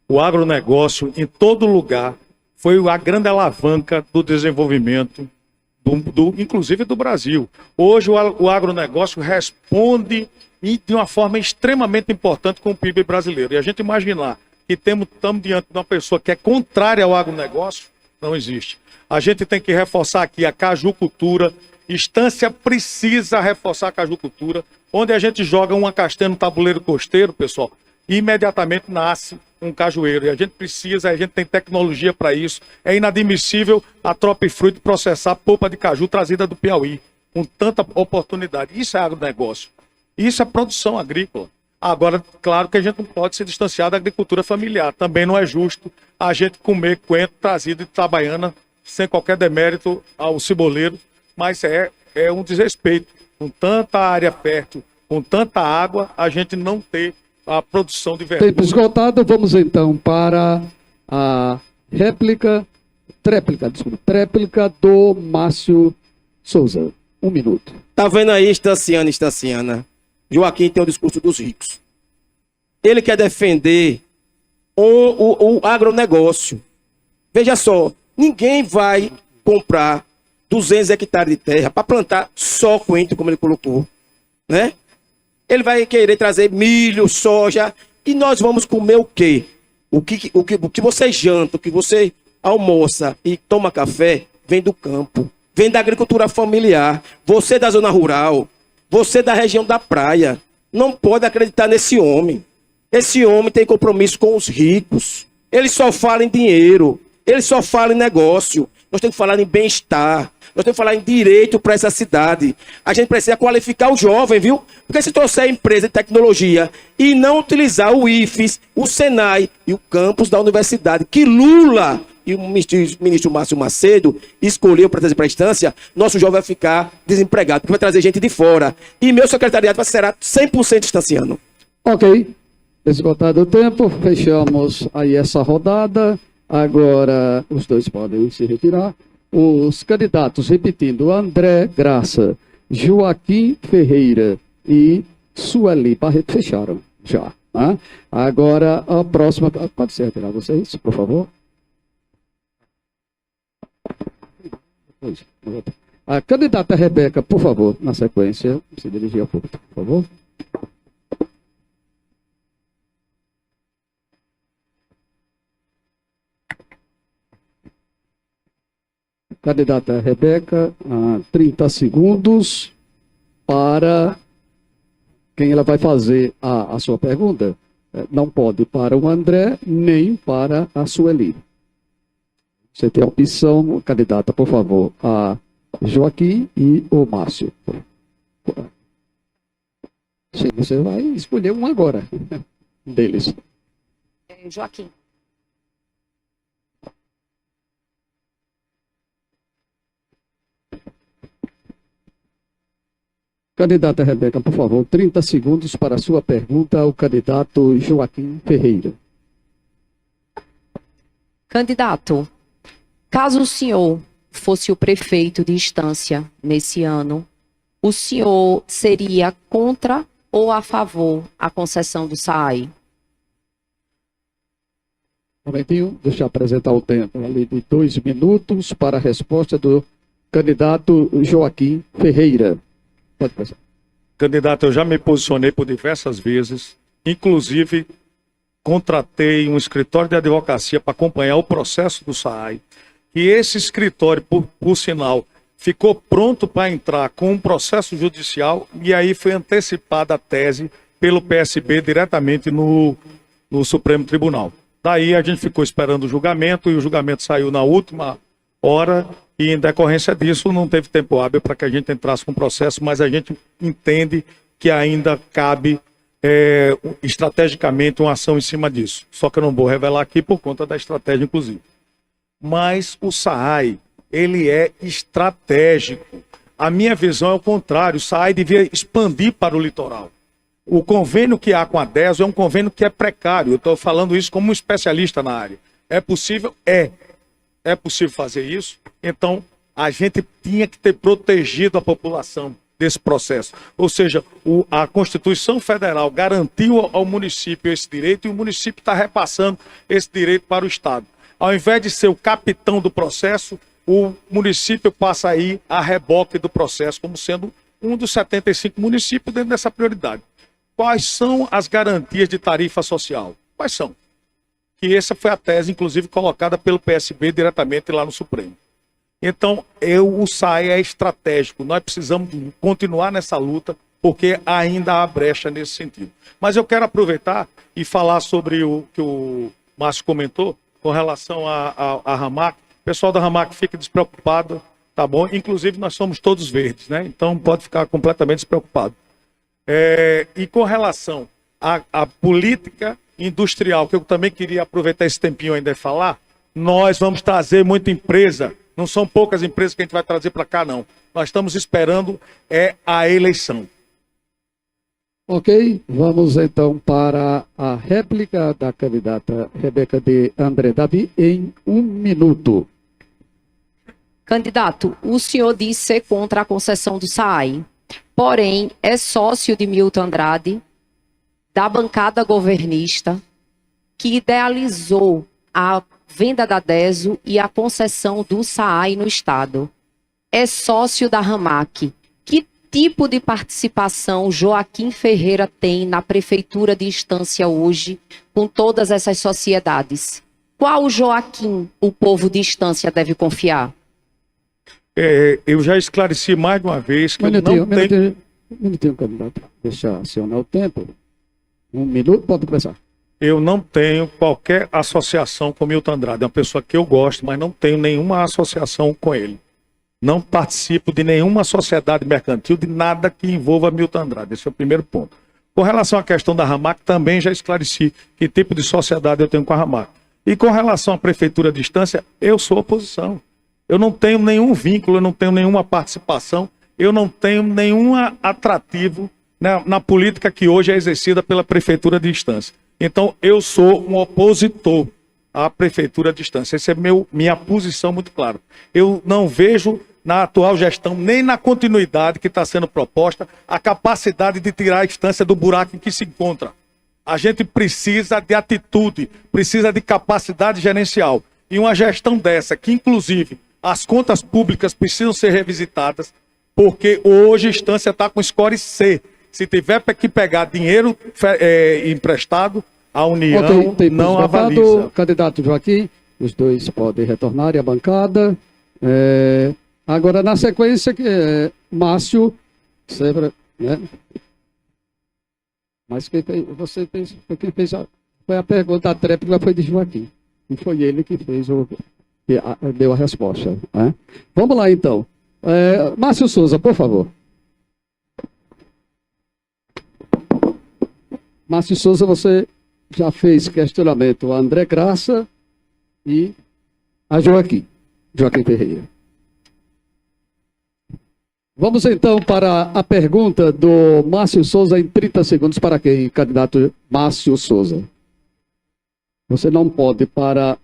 O agronegócio, em todo lugar, foi a grande alavanca do desenvolvimento, inclusive do Brasil. Hoje, o agronegócio responde de uma forma extremamente importante com o PIB brasileiro. E a gente imaginar que estamos diante de uma pessoa que é contrária ao agronegócio, não existe. A gente tem que reforçar aqui a cajucultura. Estância precisa reforçar a cajucultura, onde a gente joga uma castanha no tabuleiro costeiro, pessoal, e imediatamente nasce um cajueiro. E a gente tem tecnologia para isso. É inadmissível a Trop Fruit processar polpa de caju trazida do Piauí, com tanta oportunidade. Isso é agronegócio. Isso é produção agrícola. Agora, claro que a gente não pode se distanciar da agricultura familiar. Também não é justo a gente comer coentro trazido de Itabaiana sem qualquer demérito ao ceboleiro, mas é um desrespeito. Com tanta área fértil, com tanta água, a gente não ter a produção de verdura. Tempo esgotado, vamos então para a tréplica do Márcio Souza. 1 minuto. Tá vendo aí, Estanciana? Joaquim tem o discurso dos ricos. Ele quer defender o agronegócio. Veja só, ninguém vai comprar 200 hectares de terra para plantar só coentro, como ele colocou, né? Ele vai querer trazer milho, soja, e nós vamos comer o quê? O que você janta, o que você almoça e toma café, vem do campo, vem da agricultura familiar. Você da zona rural, você da região da praia, não pode acreditar nesse homem. Esse homem tem compromisso com os ricos. Ele só fala em dinheiro, ele só fala em negócio. Nós temos que falar em bem-estar, nós temos que falar em direito para essa cidade. A gente precisa qualificar o jovem, viu? Porque se trouxer empresa de tecnologia e não utilizar o IFES, o Senai e o campus da universidade, que Lula e o ministro Márcio Macedo escolheu para trazer para a Estância, nosso jovem vai ficar desempregado, porque vai trazer gente de fora. E meu secretariado será 100% estanciano. Ok. Esgotado o tempo, fechamos aí essa rodada. Agora os dois podem se retirar. Os candidatos, repetindo, André Graça, Joaquim Ferreira e Sueli Barreto fecharam já. Né? Agora a próxima. Pode se retirar vocês, por favor. A candidata Rebeca, por favor, na sequência, se dirigir ao público, por favor. Candidata Rebeca, 30 segundos para quem ela vai fazer a sua pergunta. Não pode para o André, nem para a Sueli. Você tem a opção, candidata, por favor, a Joaquim e o Márcio. Sim, você vai escolher um agora deles. Joaquim. Candidata Rebeca, por favor, 30 segundos para a sua pergunta ao candidato Joaquim Ferreira. Candidato, caso o senhor fosse o prefeito de Estância nesse ano, o senhor seria contra ou a favor a concessão do SAAI? Um momentinho, deixa eu apresentar o tempo ali de 2 minutos para a resposta do candidato Joaquim Ferreira. Pode passar. Candidato, eu já me posicionei por diversas vezes, inclusive contratei um escritório de advocacia para acompanhar o processo do SAAI, e esse escritório, por sinal, ficou pronto para entrar com um processo judicial, e aí foi antecipada a tese pelo PSB diretamente no Supremo Tribunal. Daí a gente ficou esperando o julgamento, e o julgamento saiu na última hora, e em decorrência disso não teve tempo hábil para que a gente entrasse com o processo, mas a gente entende que ainda cabe estrategicamente uma ação em cima disso. Só que eu não vou revelar aqui por conta da estratégia, inclusive. Mas o SAAI, ele é estratégico. A minha visão é o contrário, o SAAI devia expandir para o litoral. O convênio que há com a DESO é um convênio que é precário. Eu estou falando isso como um especialista na área. É possível? É possível fazer isso? Então, a gente tinha que ter protegido a população desse processo. Ou seja, a Constituição Federal garantiu ao município esse direito, e o município está repassando esse direito para o Estado. Ao invés de ser o capitão do processo, o município passa a ir a reboque do processo, como sendo um dos 75 municípios dentro dessa prioridade. Quais são as garantias de tarifa social? Quais são? Que essa foi a tese, inclusive, colocada pelo PSB diretamente lá no Supremo. Então, o SAAI é estratégico. Nós precisamos continuar nessa luta, porque ainda há brecha nesse sentido. Mas eu quero aproveitar e falar sobre o que o Márcio comentou, com relação à Ramac. O pessoal da Ramac fica despreocupado, tá bom? Inclusive, nós somos todos verdes, né? Então, pode ficar completamente despreocupado. E com relação à política industrial, que eu também queria aproveitar esse tempinho ainda e falar, nós vamos trazer muita empresa. Não são poucas empresas que a gente vai trazer para cá, não. Nós estamos esperando a eleição. Ok, vamos então para a réplica da candidata Rebeca de André Davi em 1 minuto. Candidato, o senhor disse ser contra a concessão do SAAI, porém é sócio de Milton Andrade, da bancada governista, que idealizou a venda da DESO e a concessão do SAAI no Estado. É sócio da Ramac. Que tipo de participação Joaquim Ferreira tem na Prefeitura de Estância hoje, com todas essas sociedades? Qual Joaquim o povo de Estância deve confiar? Eu já esclareci mais de uma vez que Minutinho, candidato. Deixa eu acionar o tempo. 1 minuto, pode começar. Eu não tenho qualquer associação com Milton Andrade. É uma pessoa que eu gosto, mas não tenho nenhuma associação com ele. Não participo de nenhuma sociedade mercantil, de nada que envolva Milton Andrade. Esse é o primeiro ponto. Com relação à questão da Ramac, também já esclareci que tipo de sociedade eu tenho com a Ramac. E com relação à Prefeitura de Estância, eu sou oposição. Eu não tenho nenhum vínculo, eu não tenho nenhuma participação, eu não tenho nenhum atrativo na política que hoje é exercida pela Prefeitura de Estância. Então, eu sou um opositor à Prefeitura de Estância. Essa é minha posição muito clara. Eu não vejo na atual gestão, nem na continuidade que está sendo proposta, a capacidade de tirar a Estância do buraco em que se encontra. A gente precisa de atitude, precisa de capacidade gerencial. E uma gestão dessa, que inclusive as contas públicas precisam ser revisitadas, porque hoje a Estância está com score C. Se tiver que pegar dinheiro emprestado, a União não avaliza. Candidato Joaquim, os dois podem retornar à bancada. Agora, na sequência, Márcio, sempre, né? Mas quem fez foi a pergunta, a tréplica foi de Joaquim. E foi ele que fez deu a resposta. Né? Vamos lá, então. Márcio Souza, por favor. Márcio Souza, você já fez questionamento a André Graça e a Joaquim Ferreira. Vamos então para a pergunta do Márcio Souza em 30 segundos para quem, candidato Márcio Souza. Você não pode para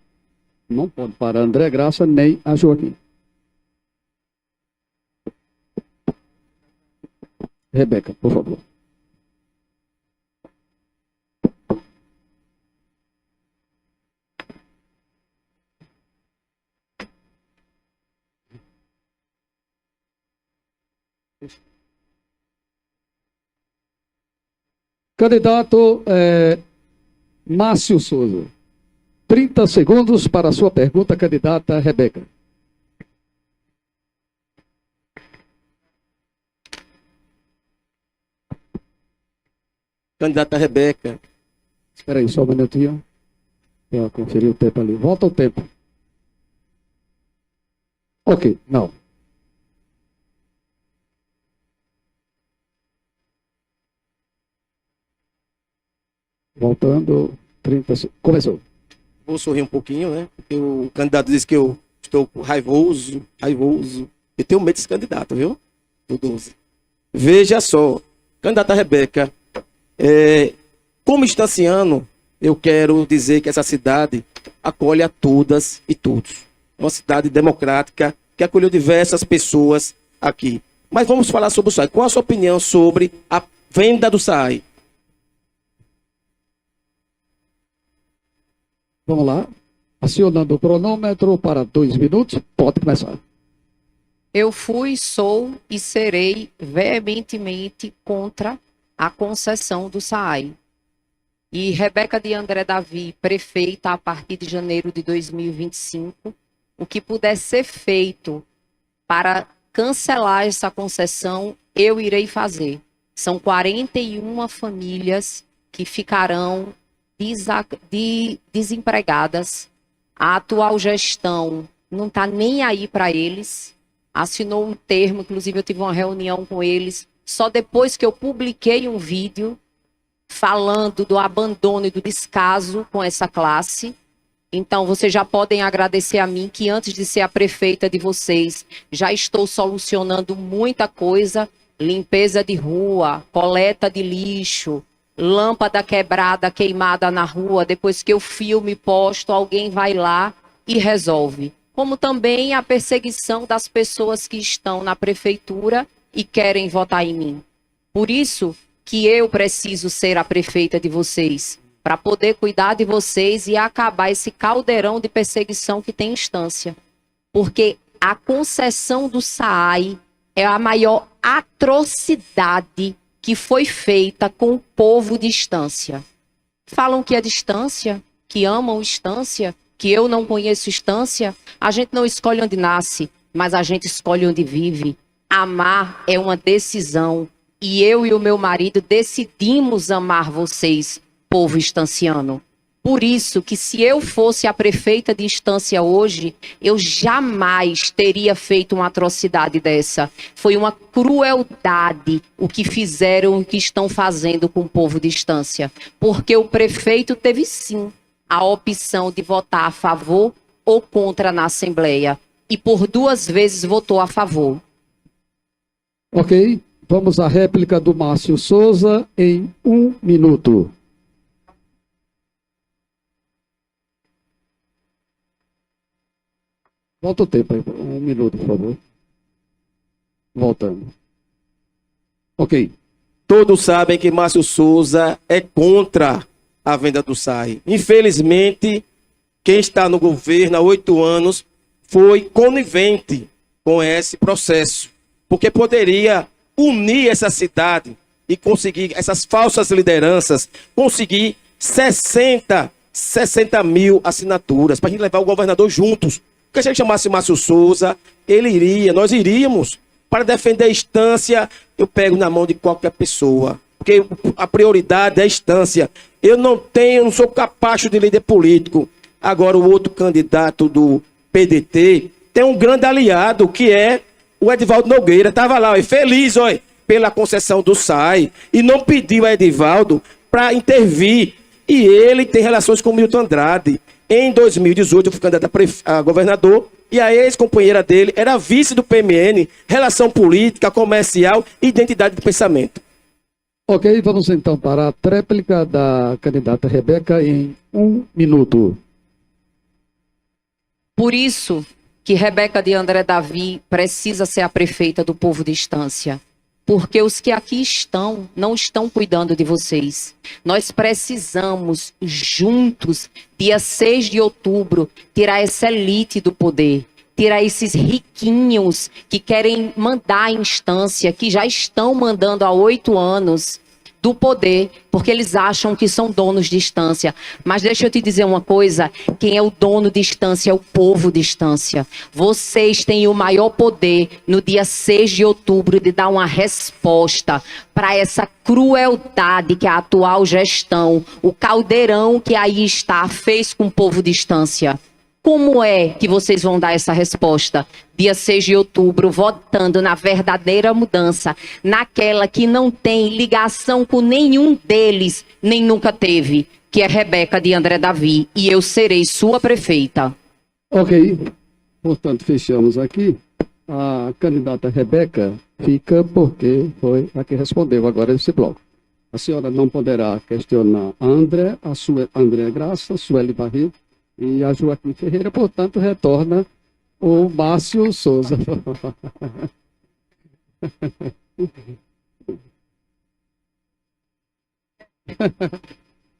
André Graça nem a Joaquim. Rebeca, por favor. Candidato Márcio Souza. 30 segundos para a sua pergunta, candidata Rebeca. Candidata Rebeca. Espera aí, só um minutinho. Para conferir o tempo ali. Volta o tempo. Ok, não. Voltando, 30 segundos. Começou. Vou sorrir um pouquinho, né? Porque o candidato disse que eu estou raivoso. Eu tenho medo desse candidato, viu? Do 12. Veja só, candidata Rebeca, como estanciano, eu quero dizer que essa cidade acolhe a todas e todos. Uma cidade democrática que acolheu diversas pessoas aqui. Mas vamos falar sobre o SAI. Qual a sua opinião sobre a venda do SAI? Vamos lá. Acionando o cronômetro para 2 minutos. Pode começar. Eu fui, sou e serei veementemente contra a concessão do SAAI. E Rebeca de André Davi, prefeita a partir de janeiro de 2025, o que puder ser feito para cancelar essa concessão, eu irei fazer. São 41 famílias que ficarão desempregadas. A atual gestão não está nem aí para eles. Assinou um termo, inclusive eu tive uma reunião com eles, só depois que eu publiquei um vídeo falando do abandono e do descaso com essa classe. Então, vocês já podem agradecer a mim que antes de ser a prefeita de vocês, já estou solucionando muita coisa, limpeza de rua, coleta de lixo, lâmpada quebrada, queimada na rua, depois que eu filmo e posto, alguém vai lá e resolve. Como também a perseguição das pessoas que estão na prefeitura e querem votar em mim. Por isso que eu preciso ser a prefeita de vocês, para poder cuidar de vocês e acabar esse caldeirão de perseguição que tem instância. Porque a concessão do SAAI é a maior atrocidade que foi feita com o povo de Estância. Falam que é distância, que amam Estância, que eu não conheço Estância. A gente não escolhe onde nasce, mas a gente escolhe onde vive. Amar é uma decisão. E eu e o meu marido decidimos amar vocês, povo estanciano. Por isso que se eu fosse a prefeita de Estância hoje, eu jamais teria feito uma atrocidade dessa. Foi uma crueldade o que fizeram, o que estão fazendo com o povo de Estância. Porque o prefeito teve sim a opção de votar a favor ou contra na Assembleia. E por 2 vezes votou a favor. Ok. Vamos à réplica do Márcio Souza em 1 minuto. Volta o tempo aí. 1 minuto, por favor. Voltando. Ok. Todos sabem que Márcio Souza é contra a venda do SAI. Infelizmente, quem está no governo há 8 anos foi conivente com esse processo. Porque poderia unir essa cidade e conseguir, essas falsas lideranças, conseguir 60 mil assinaturas para a gente levar o governador juntos. Porque se a gente chamasse Márcio Souza, nós iríamos para defender a Estância. Eu pego na mão de qualquer pessoa, porque a prioridade é a Estância. Eu não sou capacho de líder político. Agora o outro candidato do PDT tem um grande aliado, que é o Edivaldo Nogueira estava lá, ó, feliz, ó, pela concessão do SAI, e não pediu a Edivaldo para intervir. E ele tem relações com o Milton Andrade. Em 2018, eu fui candidato a governador, e a ex-companheira dele era vice do PMN, relação política, comercial e identidade de pensamento. Ok, vamos então para a tréplica da candidata Rebeca em 1 minuto. Por isso que Rebeca de André Davi precisa ser a prefeita do povo de Estância. Porque os que aqui estão, não estão cuidando de vocês. Nós precisamos, juntos, dia 6 de outubro, tirar essa elite do poder. Tirar esses riquinhos que querem mandar a Estância, que já estão mandando há 8 anos, do poder, porque eles acham que são donos de Estância. Mas deixa eu te dizer uma coisa, quem é o dono de Estância é o povo de Estância. Vocês têm o maior poder no dia 6 de outubro de dar uma resposta para essa crueldade que a atual gestão, o caldeirão que aí está, fez com o povo de Estância. Como é que vocês vão dar essa resposta? Dia 6 de outubro, votando na verdadeira mudança, naquela que não tem ligação com nenhum deles, nem nunca teve, que é Rebeca de André Davi, e eu serei sua prefeita. Ok, portanto, fechamos aqui. A candidata Rebeca fica porque foi a que respondeu agora esse bloco. A senhora não poderá questionar a André, a André Graça, a Sueli Barreto e a Joaquim Ferreira, portanto, retorna o Márcio Souza.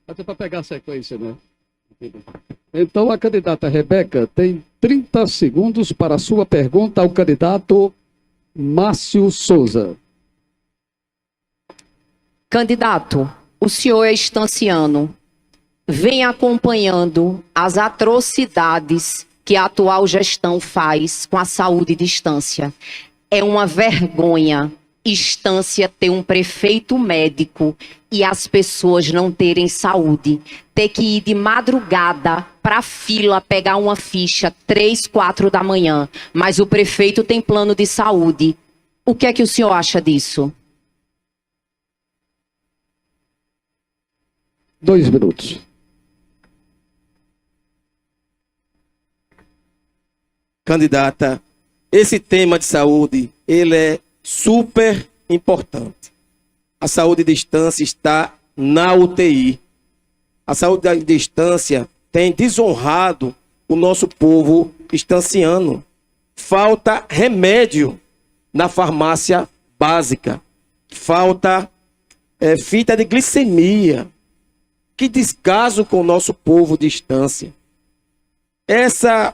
Até para pegar a sequência, né? Então, a candidata Rebeca tem 30 segundos para a sua pergunta ao candidato Márcio Souza. Candidato, o senhor é estanciano. Vem acompanhando as atrocidades que a atual gestão faz com a saúde de Estância. É uma vergonha Estância ter um prefeito médico e as pessoas não terem saúde. Ter que ir de madrugada para a fila pegar uma ficha 3, 4 da manhã. Mas o prefeito tem plano de saúde. O que é que o senhor acha disso? 2 minutos. Candidata, esse tema de saúde, ele é super importante. A saúde de Estância está na UTI. A saúde de Estância tem desonrado o nosso povo estanciano. Falta remédio na farmácia básica. Falta fita de glicemia. Que descaso com o nosso povo de Estância. Essa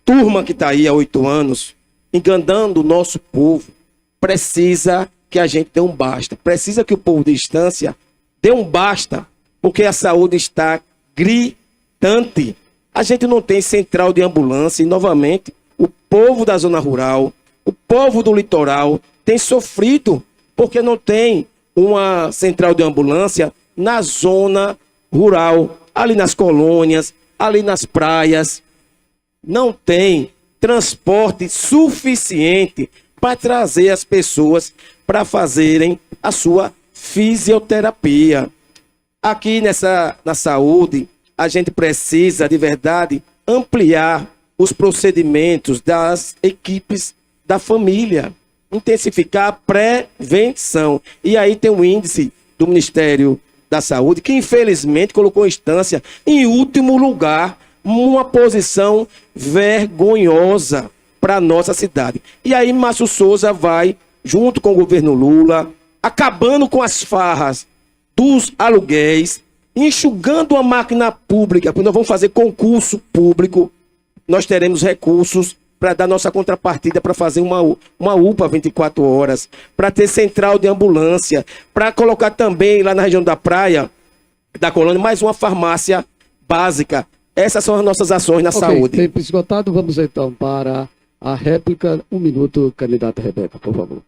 turma que está aí há 8 anos, enganando o nosso povo, precisa que a gente dê um basta. Precisa que o povo de Estância dê um basta, porque a saúde está gritante. A gente não tem central de ambulância e, novamente, o povo da zona rural, o povo do litoral tem sofrido porque não tem uma central de ambulância na zona rural, ali nas colônias, ali nas praias. Não tem transporte suficiente para trazer as pessoas para fazerem a sua fisioterapia. Aqui na saúde, a gente precisa, de verdade, ampliar os procedimentos das equipes da família, intensificar a prevenção. E aí tem um índice do Ministério da Saúde que, infelizmente, colocou a Estância em último lugar, uma posição vergonhosa para a nossa cidade. E aí Márcio Souza vai, junto com o governo Lula, acabando com as farras dos aluguéis, enxugando a máquina pública, porque nós vamos fazer concurso público, nós teremos recursos para dar nossa contrapartida, para fazer uma UPA 24 horas, para ter central de ambulância, para colocar também lá na região da praia, da colônia, mais uma farmácia básica. Essas são as nossas ações na saúde. Tempo esgotado, vamos então para a réplica. 1 minuto, candidata Rebeca, por favor.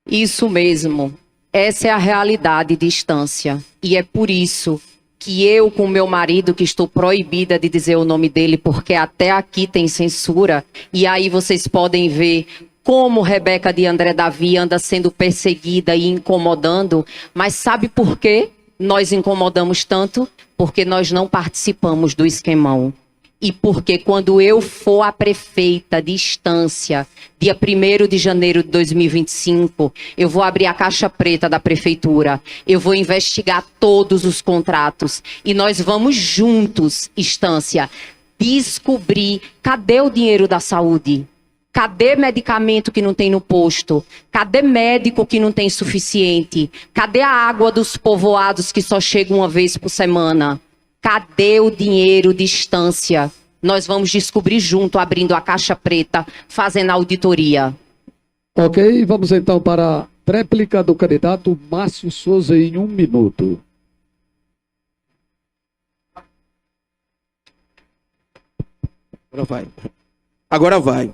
Isso mesmo. Essa é a realidade de Estância. E é por isso que eu, com meu marido, que estou proibida de dizer o nome dele, porque até aqui tem censura, e aí vocês podem ver como Rebeca de André Davi anda sendo perseguida e incomodando, mas sabe por quê nós incomodamos tanto? Porque nós não participamos do esquemão. E porque quando eu for a prefeita de Estância, dia 1º de janeiro de 2025, eu vou abrir a caixa preta da prefeitura, eu vou investigar todos os contratos e nós vamos juntos, Estância, descobrir cadê o dinheiro da saúde, cadê medicamento que não tem no posto, cadê médico que não tem suficiente, cadê a água dos povoados que só chega uma vez por semana. Cadê o dinheiro de Estância? Nós vamos descobrir junto, abrindo a caixa preta, fazendo a auditoria. Ok, vamos então para a tréplica do candidato Márcio Souza em 1 minuto. Agora vai.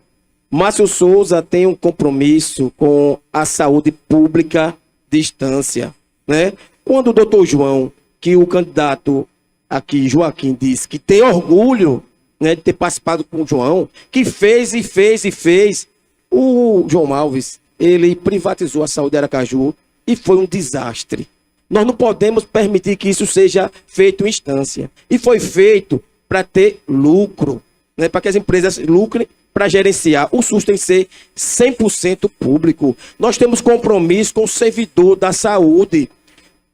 Márcio Souza tem um compromisso com a saúde pública de Estância, né? Quando o doutor João, que o candidato aqui, Joaquim, disse que tem orgulho, né, de ter participado com o João, que fez e fez e fez. O João Alves, ele privatizou a saúde de Aracaju e foi um desastre. Nós não podemos permitir que isso seja feito em Estância. E foi feito para ter lucro, né, para que as empresas lucrem para gerenciar. O SUS tem que ser 100% público. Nós temos compromisso com o servidor da saúde,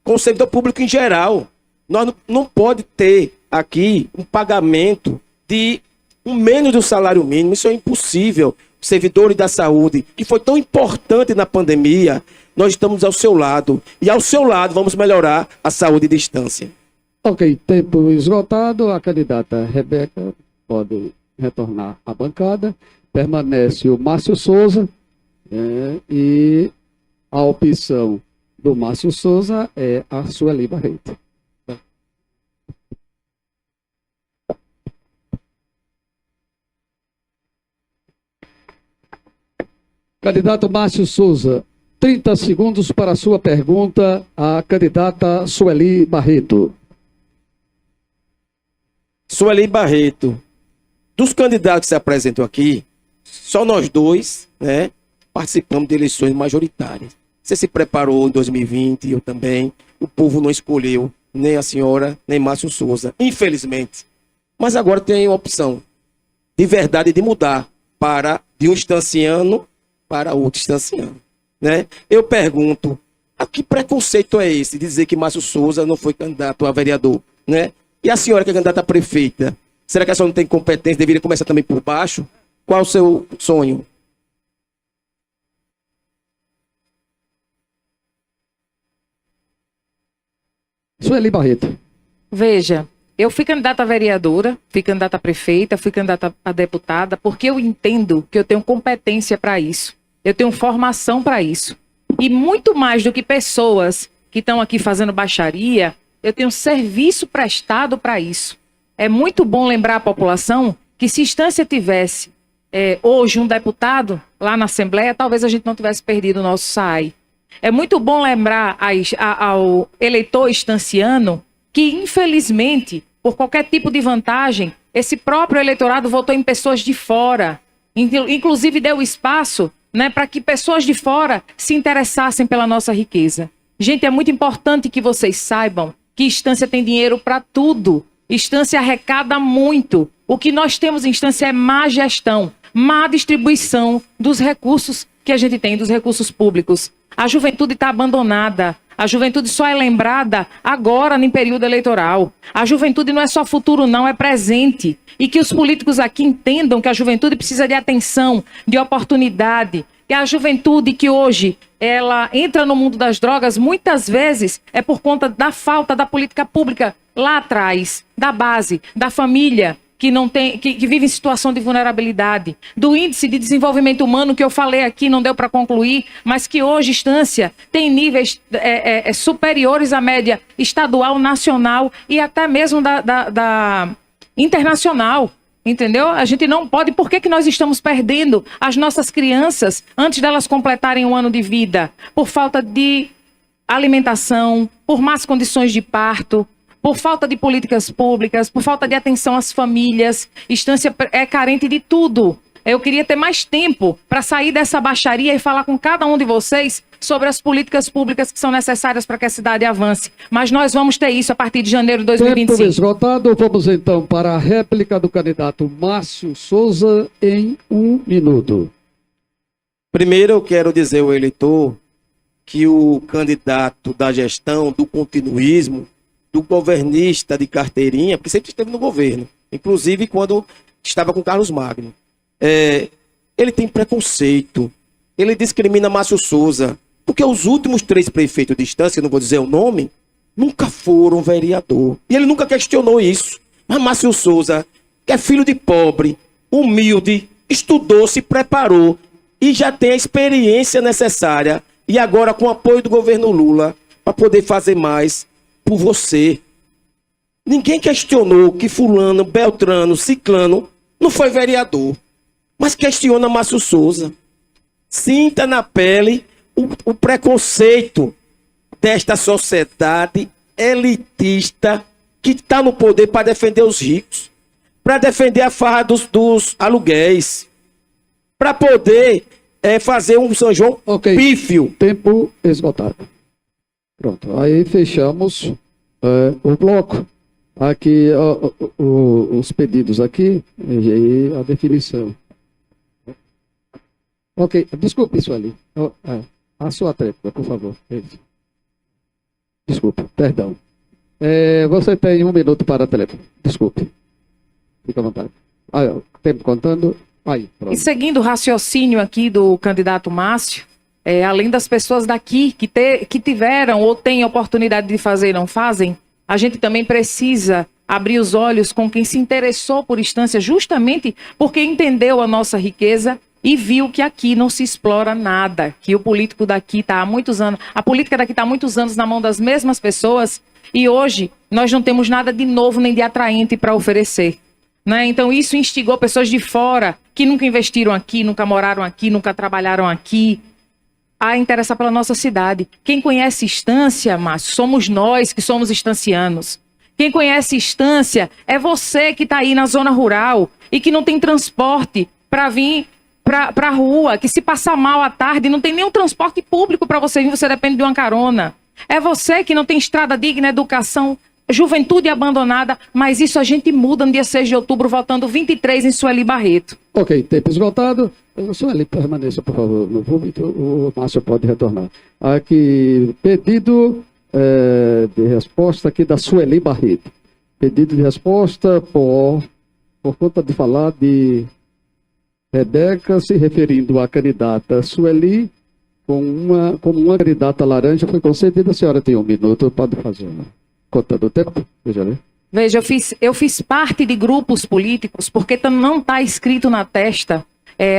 com o servidor público em geral. Nós não pode ter aqui um pagamento de um menos do salário mínimo. Isso é impossível. Servidores da saúde, que foi tão importante na pandemia, nós estamos ao seu lado. E ao seu lado vamos melhorar a saúde de Estância. Ok, tempo esgotado. A candidata Rebeca pode retornar à bancada. Permanece o Márcio Souza, e a opção do Márcio Souza é a Sueli Barreto. Candidato Márcio Souza, 30 segundos para a sua pergunta à candidata Sueli Barreto. Sueli Barreto, dos candidatos que se apresentam aqui, só nós dois, né, participamos de eleições majoritárias. Você se preparou em 2020, eu também. O povo não escolheu nem a senhora, nem Márcio Souza, infelizmente. Mas agora tem a opção de verdade de mudar de um estanciano para outro estanciano, né? Eu pergunto, a que preconceito é esse de dizer que Márcio Souza não foi candidato a vereador, né? E a senhora que é candidata a prefeita, será que a senhora não tem competência, deveria começar também por baixo? Qual o seu sonho? Sueli Barreto. Veja, eu fui candidata a vereadora, fui candidata a prefeita, fui candidata a deputada, porque eu entendo que eu tenho competência para isso. Eu tenho formação para isso. E muito mais do que pessoas que estão aqui fazendo baixaria, eu tenho serviço prestado para isso. É muito bom lembrar a população que se Estância tivesse hoje um deputado lá na Assembleia, talvez a gente não tivesse perdido o nosso SAI. É muito bom lembrar ao eleitor estanciano que, infelizmente, por qualquer tipo de vantagem, esse próprio eleitorado votou em pessoas de fora. Inclusive deu espaço, né, para que pessoas de fora se interessassem pela nossa riqueza. Gente, é muito importante que vocês saibam que Estância tem dinheiro para tudo. Estância arrecada muito. O que nós temos em Estância é má gestão, má distribuição dos recursos que a gente tem, dos recursos públicos. A juventude está abandonada. A juventude só é lembrada agora, no período eleitoral. A juventude não é só futuro, não, é presente. E que os políticos aqui entendam que a juventude precisa de atenção, de oportunidade. E a juventude que hoje ela entra no mundo das drogas, muitas vezes é por conta da falta da política pública lá atrás, da base, da família, que não tem, que vive em situação de vulnerabilidade, do índice de desenvolvimento humano que eu falei aqui, não deu para concluir, mas que hoje Estância tem níveis superiores à média estadual, nacional e até mesmo da internacional. Entendeu? A gente não pode. Por que nós estamos perdendo as nossas crianças antes delas completarem um ano de vida? Por falta de alimentação, por más condições de parto, por falta de políticas públicas, por falta de atenção às famílias. Estância é carente de tudo. Eu queria ter mais tempo para sair dessa baixaria e falar com cada um de vocês sobre as políticas públicas que são necessárias para que a cidade avance. Mas nós vamos ter isso a partir de janeiro de Tempo 2025. esgotado. Vamos então para a réplica do candidato Márcio Souza em 1 minuto. Primeiro eu quero dizer ao eleitor que o candidato da gestão, do continuismo, do governista de carteirinha, porque sempre esteve no governo, inclusive quando estava com Carlos Magno, ele tem preconceito, ele discrimina Márcio Souza, porque os últimos 3 prefeitos de Estância, não vou dizer o nome, nunca foram vereador. E ele nunca questionou isso. Mas Márcio Souza, que é filho de pobre, humilde, estudou, se preparou e já tem a experiência necessária, e agora com o apoio do governo Lula, para poder fazer mais por você. Ninguém questionou que fulano, beltrano, ciclano não foi vereador, mas questiona Márcio Souza. Sinta na pele o preconceito desta sociedade elitista que está no poder para defender os ricos, para defender a farra dos aluguéis, para poder fazer um São João pífio. Tempo esgotado. Pronto, aí fechamos o bloco. Aqui, os pedidos aqui e a definição. Ok, desculpe isso ali. A sua tréplica, por favor. Isso. Desculpe, perdão. Você tem 1 minuto para a tréplica. Desculpe. Fica à vontade. Tempo contando. Aí, pronto. E seguindo o raciocínio aqui do candidato Márcio, além das pessoas daqui que tiveram ou têm oportunidade de fazer e não fazem, a gente também precisa abrir os olhos com quem se interessou por Estância justamente porque entendeu a nossa riqueza e viu que aqui não se explora nada, que o político daqui está há muitos anos, a política daqui está há muitos anos na mão das mesmas pessoas e hoje nós não temos nada de novo nem de atraente para oferecer. Né? Então isso instigou pessoas de fora que nunca investiram aqui, nunca moraram aqui, nunca trabalharam aqui, a interessar pela nossa cidade. Quem conhece Estância, Márcio, somos nós que somos estancianos. Quem conhece Estância é você que está aí na zona rural e que não tem transporte para vir para a rua, que se passar mal à tarde não tem nenhum transporte público para você vir, você depende de uma carona. É você que não tem estrada digna, educação, juventude abandonada, mas isso a gente muda no dia 6 de outubro, votando 23 em Sueli Barreto. Ok, tempo esgotado. Sueli, permaneça, por favor, no público. O Márcio pode retornar. Aqui, pedido de resposta aqui da Sueli Barreto. Pedido de resposta por conta de falar de Rebeca, se referindo à candidata Sueli, como uma candidata laranja foi concedida. A senhora tem 1 minuto, pode fazer. Contando o tempo, veja ali. Veja, eu fiz parte de grupos políticos porque não está escrito na testa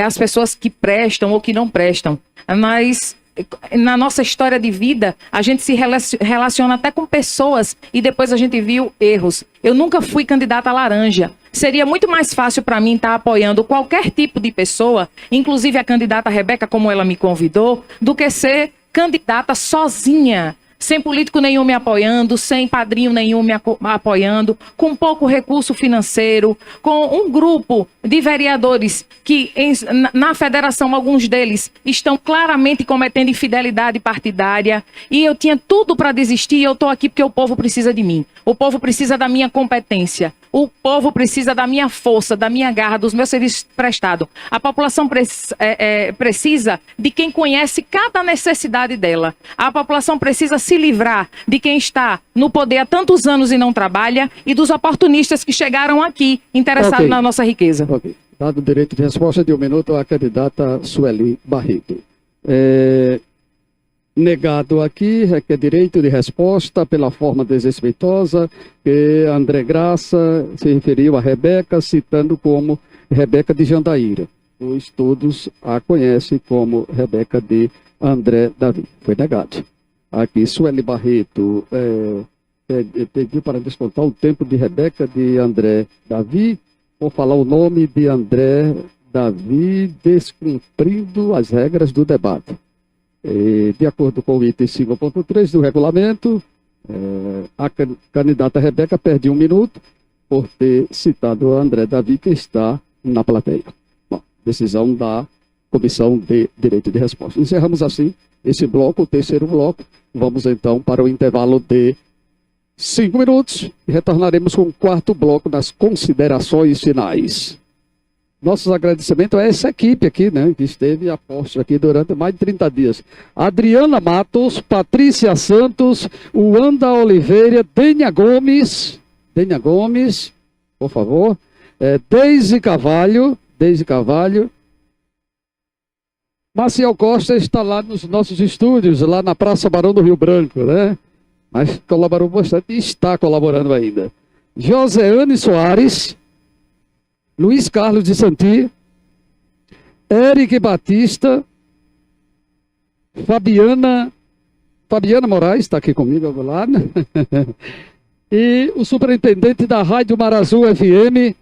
as pessoas que prestam ou que não prestam. Mas na nossa história de vida, a gente se relaciona até com pessoas e depois a gente viu erros. Eu nunca fui candidata laranja. Seria muito mais fácil para mim estar apoiando qualquer tipo de pessoa, inclusive a candidata Rebeca, como ela me convidou, do que ser candidata sozinha, sem político nenhum me apoiando, sem padrinho nenhum me apoiando, com pouco recurso financeiro, com um grupo de vereadores que na federação, alguns deles estão claramente cometendo infidelidade partidária, e eu tinha tudo para desistir e eu estou aqui porque o povo precisa de mim. O povo precisa da minha competência. O povo precisa da minha força, da minha garra, dos meus serviços prestados. A população precisa de quem conhece cada necessidade dela. A população precisa se livrar de quem está no poder há tantos anos e não trabalha e dos oportunistas que chegaram aqui interessados na nossa riqueza. Ok. Dado o direito de resposta de 1 minuto à candidata Sueli Barreto. Negado aqui, requer direito de resposta pela forma desrespeitosa que André Graça se referiu a Rebeca, citando como Rebeca de Jandaíra, pois todos a conhecem como Rebeca de André Davi. Foi negado. Aqui, Sueli Barreto pediu para descontar o tempo de Rebeca de André Davi, por falar o nome de André Davi, descumprindo as regras do debate. De acordo com o item 5.3 do regulamento, A candidata Rebeca perde 1 minuto por ter citado o André Davi, que está na plateia. Bom, decisão da Comissão de Direito de Resposta. Encerramos assim esse bloco, o terceiro bloco. Vamos então para o intervalo de 5 minutos e retornaremos com o quarto bloco das considerações finais. Nossos agradecimentos a essa equipe aqui, né, que esteve a posto aqui durante mais de 30 dias. Adriana Matos, Patrícia Santos, Wanda Oliveira, Dênia Gomes, por favor, Deise Carvalho, Maciel Costa está lá nos nossos estúdios, lá na Praça Barão do Rio Branco, né? Mas colaborou bastante e está colaborando ainda. Joseane Soares, Luiz Carlos de Santi, Eric Batista, Fabiana Moraes, está aqui comigo ao meu lado, e o superintendente da Rádio Marazu FM,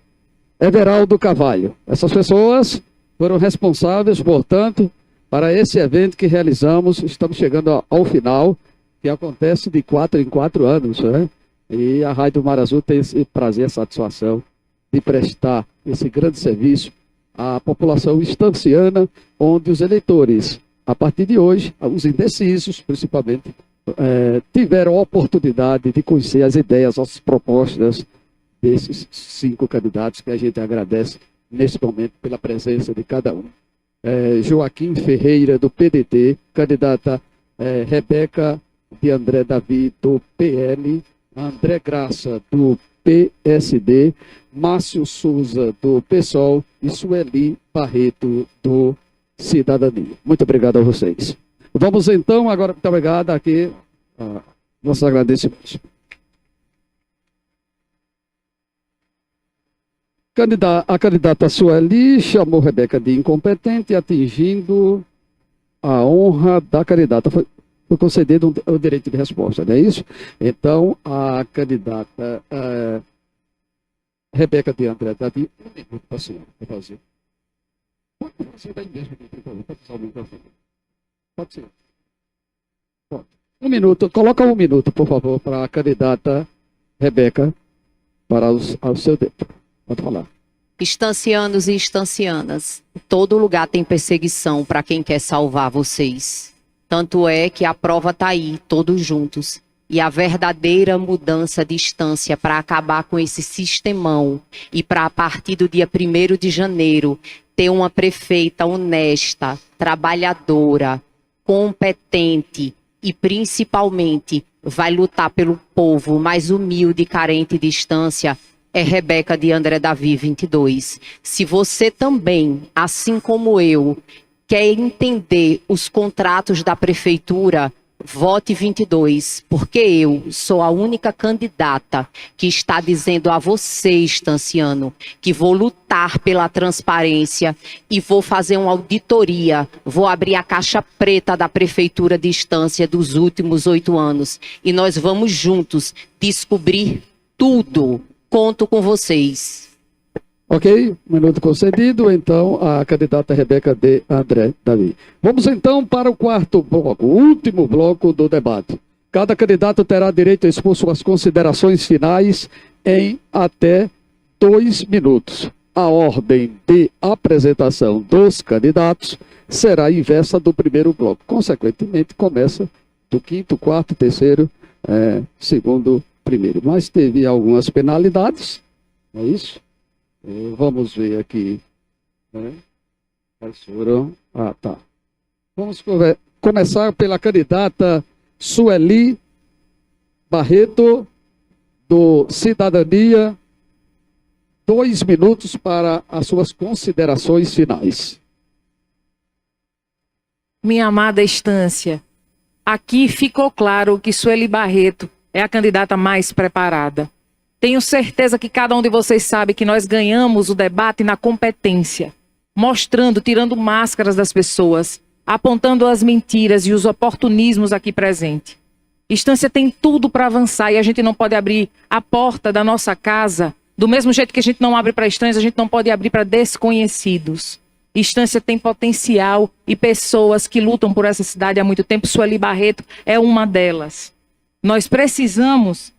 Everaldo Carvalho. Essas pessoas foram responsáveis, portanto, para esse evento que realizamos. Estamos chegando ao final, que acontece de 4 em 4 anos, né? E a Rádio Marazu tem esse prazer, essa satisfação de prestar esse grande serviço à população estanciana, onde os eleitores, a partir de hoje, os indecisos, principalmente, tiveram a oportunidade de conhecer as ideias, as propostas desses 5 candidatos, que a gente agradece nesse momento pela presença de cada um. Joaquim Ferreira, do PDT, candidata Rebeca de André Davi, do PL, André Graça, do PSD, Márcio Souza, do PSOL, e Sueli Barreto, do Cidadania. Muito obrigado a vocês. Vamos então, agora, muito obrigado aqui, nossos agradecimentos. A candidata Sueli chamou Rebeca de incompetente, atingindo a honra da candidata. Foi concedido o direito de resposta, não é isso? Então, a candidata Rebeca de André Davi, 1 minuto para a senhora, para fazer. Pode fazer daí mesmo, pode usar o microfone. Pode ser. Pode. 1 minuto, coloca 1 minuto, por favor, para a candidata Rebeca, para o seu tempo. Pode falar. Estancianos e estancianas, todo lugar tem perseguição para quem quer salvar vocês. Tanto é que a prova está aí, todos juntos. E a verdadeira mudança de instância para acabar com esse sistemão e para, a partir do dia 1º de janeiro, ter uma prefeita honesta, trabalhadora, competente e, principalmente, vai lutar pelo povo mais humilde e carente de instância, é Rebeca de André Davi 22. Se você também, assim como eu, quer entender os contratos da prefeitura, vote 22, porque eu sou a única candidata que está dizendo a você, estanciano, que vou lutar pela transparência e vou fazer uma auditoria, vou abrir a caixa preta da prefeitura de Estância dos últimos 8 anos e nós vamos juntos descobrir tudo. Conto com vocês. Ok, 1 minuto concedido. Então, a candidata Rebeca de André Davi. Vamos então para o quarto bloco, o último bloco do debate. Cada candidato terá direito a expor suas considerações finais em até 2 minutos. A ordem de apresentação dos candidatos será inversa do primeiro bloco. Consequentemente, começa do 5º, 4º, 3º, 2º, 1º. Mas teve algumas penalidades, não é isso? Vamos ver aqui. Quais foram? Tá. Vamos começar pela candidata Sueli Barreto, do Cidadania. 2 minutos para as suas considerações finais. Minha amada Estância, aqui ficou claro que Sueli Barreto é a candidata mais preparada. Tenho certeza que cada um de vocês sabe que nós ganhamos o debate na competência, mostrando, tirando máscaras das pessoas, apontando as mentiras e os oportunismos aqui presentes. Estância tem tudo para avançar e a gente não pode abrir a porta da nossa casa, do mesmo jeito que a gente não abre para estranhos, a gente não pode abrir para desconhecidos. Estância tem potencial e pessoas que lutam por essa cidade há muito tempo. Sueli Barreto é uma delas. Nós precisamos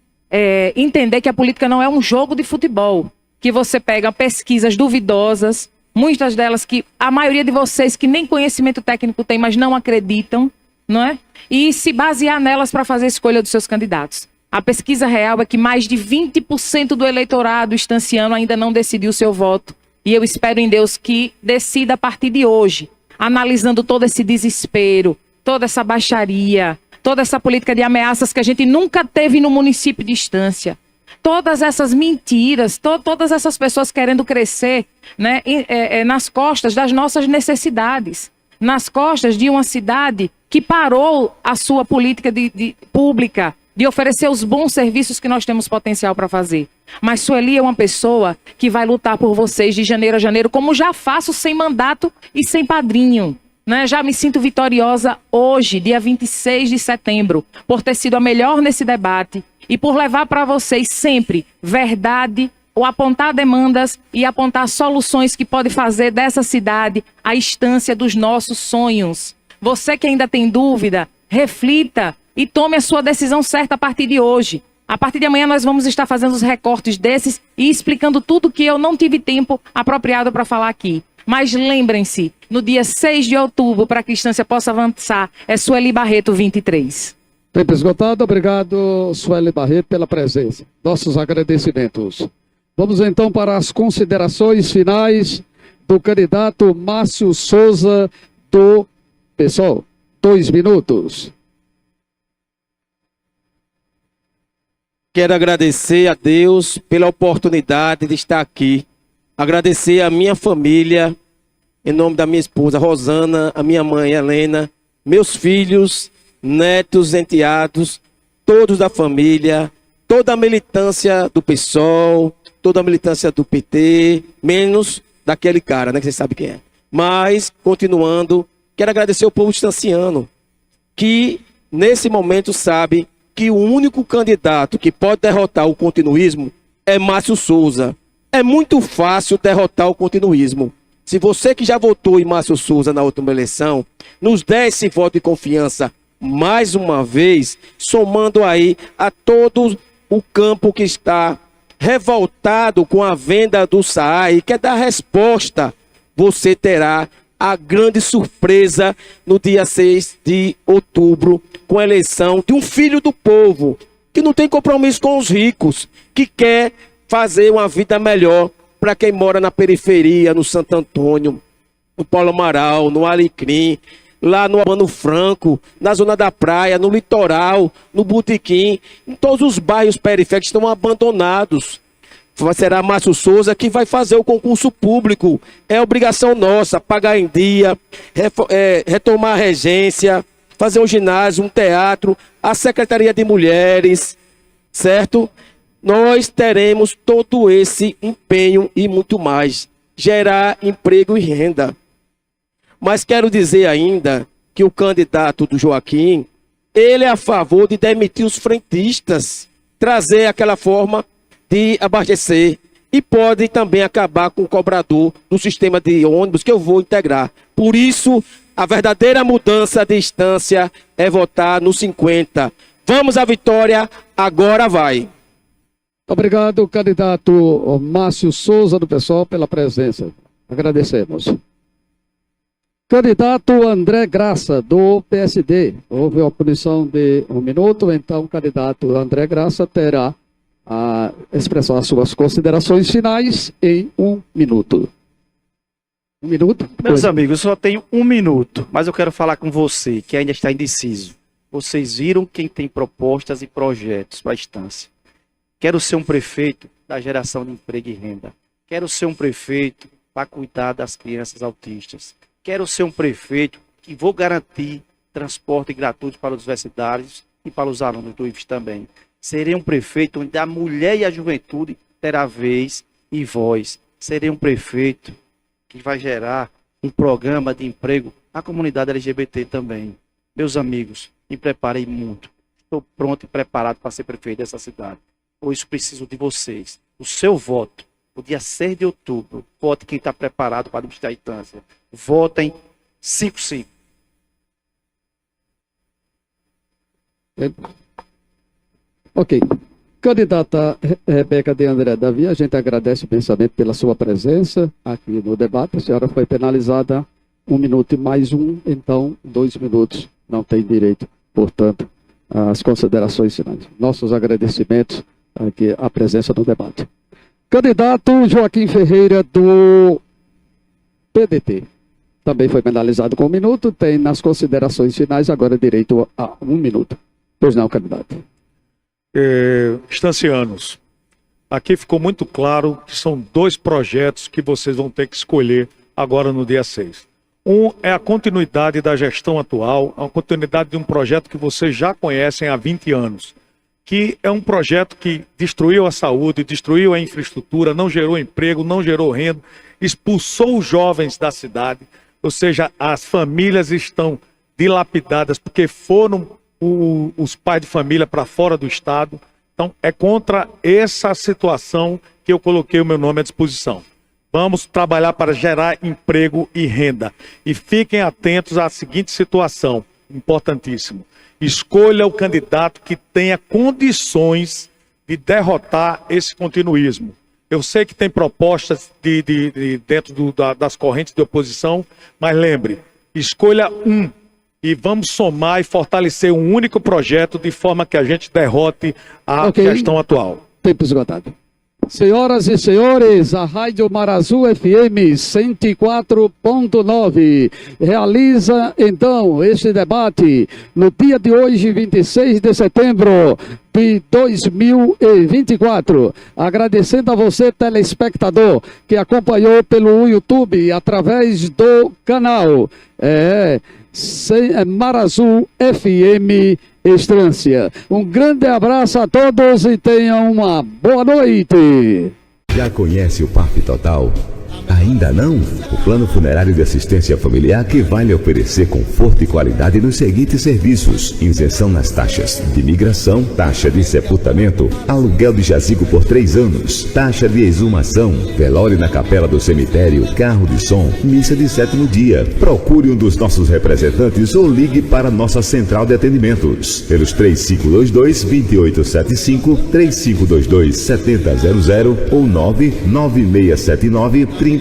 entender que a política não é um jogo de futebol, que você pega pesquisas duvidosas, muitas delas que a maioria de vocês que nem conhecimento técnico tem, mas não acreditam, não é? E se basear nelas para fazer a escolha dos seus candidatos. A pesquisa real é que mais de 20% do eleitorado estanciano ainda não decidiu seu voto. E eu espero em Deus que decida a partir de hoje, analisando todo esse desespero, toda essa baixaria, toda essa política de ameaças que a gente nunca teve no município de Estância. Todas essas mentiras, todas essas pessoas querendo crescer, né, nas costas das nossas necessidades, nas costas de uma cidade que parou a sua política pública, de oferecer os bons serviços que nós temos potencial para fazer. Mas Sueli é uma pessoa que vai lutar por vocês de janeiro a janeiro, como já faço sem mandato e sem padrinho. Né? Já me sinto vitoriosa hoje, dia 26 de setembro, por ter sido a melhor nesse debate e por levar para vocês sempre verdade, ou apontar demandas e apontar soluções que podem fazer dessa cidade a Estância dos nossos sonhos. Você que ainda tem dúvida, reflita e tome a sua decisão certa a partir de hoje. A partir de amanhã nós vamos estar fazendo os recortes desses e explicando tudo que eu não tive tempo apropriado para falar aqui. Mas lembrem-se, no dia 6 de outubro, para que a Estância possa avançar, é Sueli Barreto 23. Tempo esgotado, obrigado, Sueli Barreto, pela presença. Nossos agradecimentos. Vamos então para as considerações finais do candidato Márcio Souza do PSOL. 2 minutos. Quero agradecer a Deus pela oportunidade de estar aqui. Agradecer a minha família, em nome da minha esposa Rosana, a minha mãe Helena, meus filhos, netos, enteados, todos da família, toda a militância do PSOL, toda a militância do PT, menos daquele cara, né, que vocês sabem quem é. Mas, continuando, quero agradecer ao povo estanciano, que nesse momento sabe que o único candidato que pode derrotar o continuismo é Márcio Souza. É muito fácil derrotar o continuismo. Se você que já votou em Márcio Souza na última eleição, nos dê esse voto de confiança mais uma vez, somando aí a todo o campo que está revoltado com a venda do SAAI e quer dar resposta, você terá a grande surpresa no dia 6 de outubro, com a eleição de um filho do povo, que não tem compromisso com os ricos, que quer fazer uma vida melhor para quem mora na periferia, no Santo Antônio, no Paulo Amaral, no Alecrim, lá no Mano Franco, na zona da praia, no litoral, no Botequim, em todos os bairros periféricos estão abandonados. Será Márcio Souza que vai fazer o concurso público. É obrigação nossa, pagar em dia, retomar a regência, fazer um ginásio, um teatro, a Secretaria de Mulheres, certo? Nós teremos todo esse empenho e muito mais. Gerar emprego e renda. Mas quero dizer ainda que o candidato do Joaquim, ele é a favor de demitir os frentistas, trazer aquela forma de abastecer e pode também acabar com o cobrador do sistema de ônibus que eu vou integrar. Por isso, a verdadeira mudança de Estância é votar no 50. Vamos à vitória, agora vai. Obrigado, candidato Márcio Souza do PSOL, pela presença. Agradecemos. Candidato André Graça, do PSD. Houve a oposição de 1 minuto, então o candidato André Graça terá a expressar as suas considerações finais em 1 minuto. 1 minuto? Meus amigos, eu só tenho 1 minuto, mas eu quero falar com você, que ainda está indeciso. Vocês viram quem tem propostas e projetos para a Estância. Quero ser um prefeito da geração de emprego e renda. Quero ser um prefeito para cuidar das crianças autistas. Quero ser um prefeito que vou garantir transporte gratuito para os universitários e para os alunos do IFES também. Serei um prefeito onde a mulher e a juventude terá vez e voz. Serei um prefeito que vai gerar um programa de emprego à comunidade LGBT também. Meus amigos, me preparei muito. Estou pronto e preparado para ser prefeito dessa cidade. Pois preciso de vocês. O seu voto, o dia 6 de outubro, vote quem está preparado para administrar a Estância. Votem 5-5. Ok. Candidata Rebeca de André Davi, a gente agradece imensamente pela sua presença aqui no debate. A senhora foi penalizada 1 minuto e mais um, então 2 minutos. Não tem direito, portanto, às considerações finais. Nossos agradecimentos aqui à presença no debate. Candidato Joaquim Ferreira, do PDT. Também foi penalizado com 1 minuto, tem nas considerações finais agora direito a 1 minuto. Pois não, candidato. Estancianos, aqui ficou muito claro que são 2 projetos que vocês vão ter que escolher agora no dia 6. Um é a continuidade da gestão atual, a continuidade de um projeto que vocês já conhecem há 20 anos, que é um projeto que destruiu a saúde, destruiu a infraestrutura, não gerou emprego, não gerou renda, expulsou os jovens da cidade, ou seja, as famílias estão dilapidadas porque foram os pais de família para fora do estado. Então é contra essa situação que eu coloquei o meu nome à disposição. Vamos trabalhar para gerar emprego e renda. E fiquem atentos à seguinte situação, importantíssimo. Escolha o candidato que tenha condições de derrotar esse continuismo. Eu sei que tem propostas dentro das correntes de oposição, mas lembre, escolha um. E vamos somar e fortalecer um único projeto de forma que a gente derrote a gestão atual. Tempo esgotado. Senhoras e senhores, a Rádio Marazu FM 104.9 realiza então este debate no dia de hoje, 26 de setembro de 2024. Agradecendo a você, telespectador, que acompanhou pelo YouTube através do canal Marazu FM Estância. Um grande abraço a todos e tenham uma boa noite. Já conhece o PAF Total? Ainda não? O Plano Funerário de Assistência Familiar que vai lhe oferecer conforto e qualidade nos seguintes serviços: isenção nas taxas de migração, taxa de sepultamento, aluguel de jazigo por 3 anos, taxa de exumação, velório na capela do cemitério, carro de som, missa de 7º dia. Procure um dos nossos representantes ou ligue para nossa central de atendimentos pelos 3522-2875, 3522-7000 ou 99679-3000.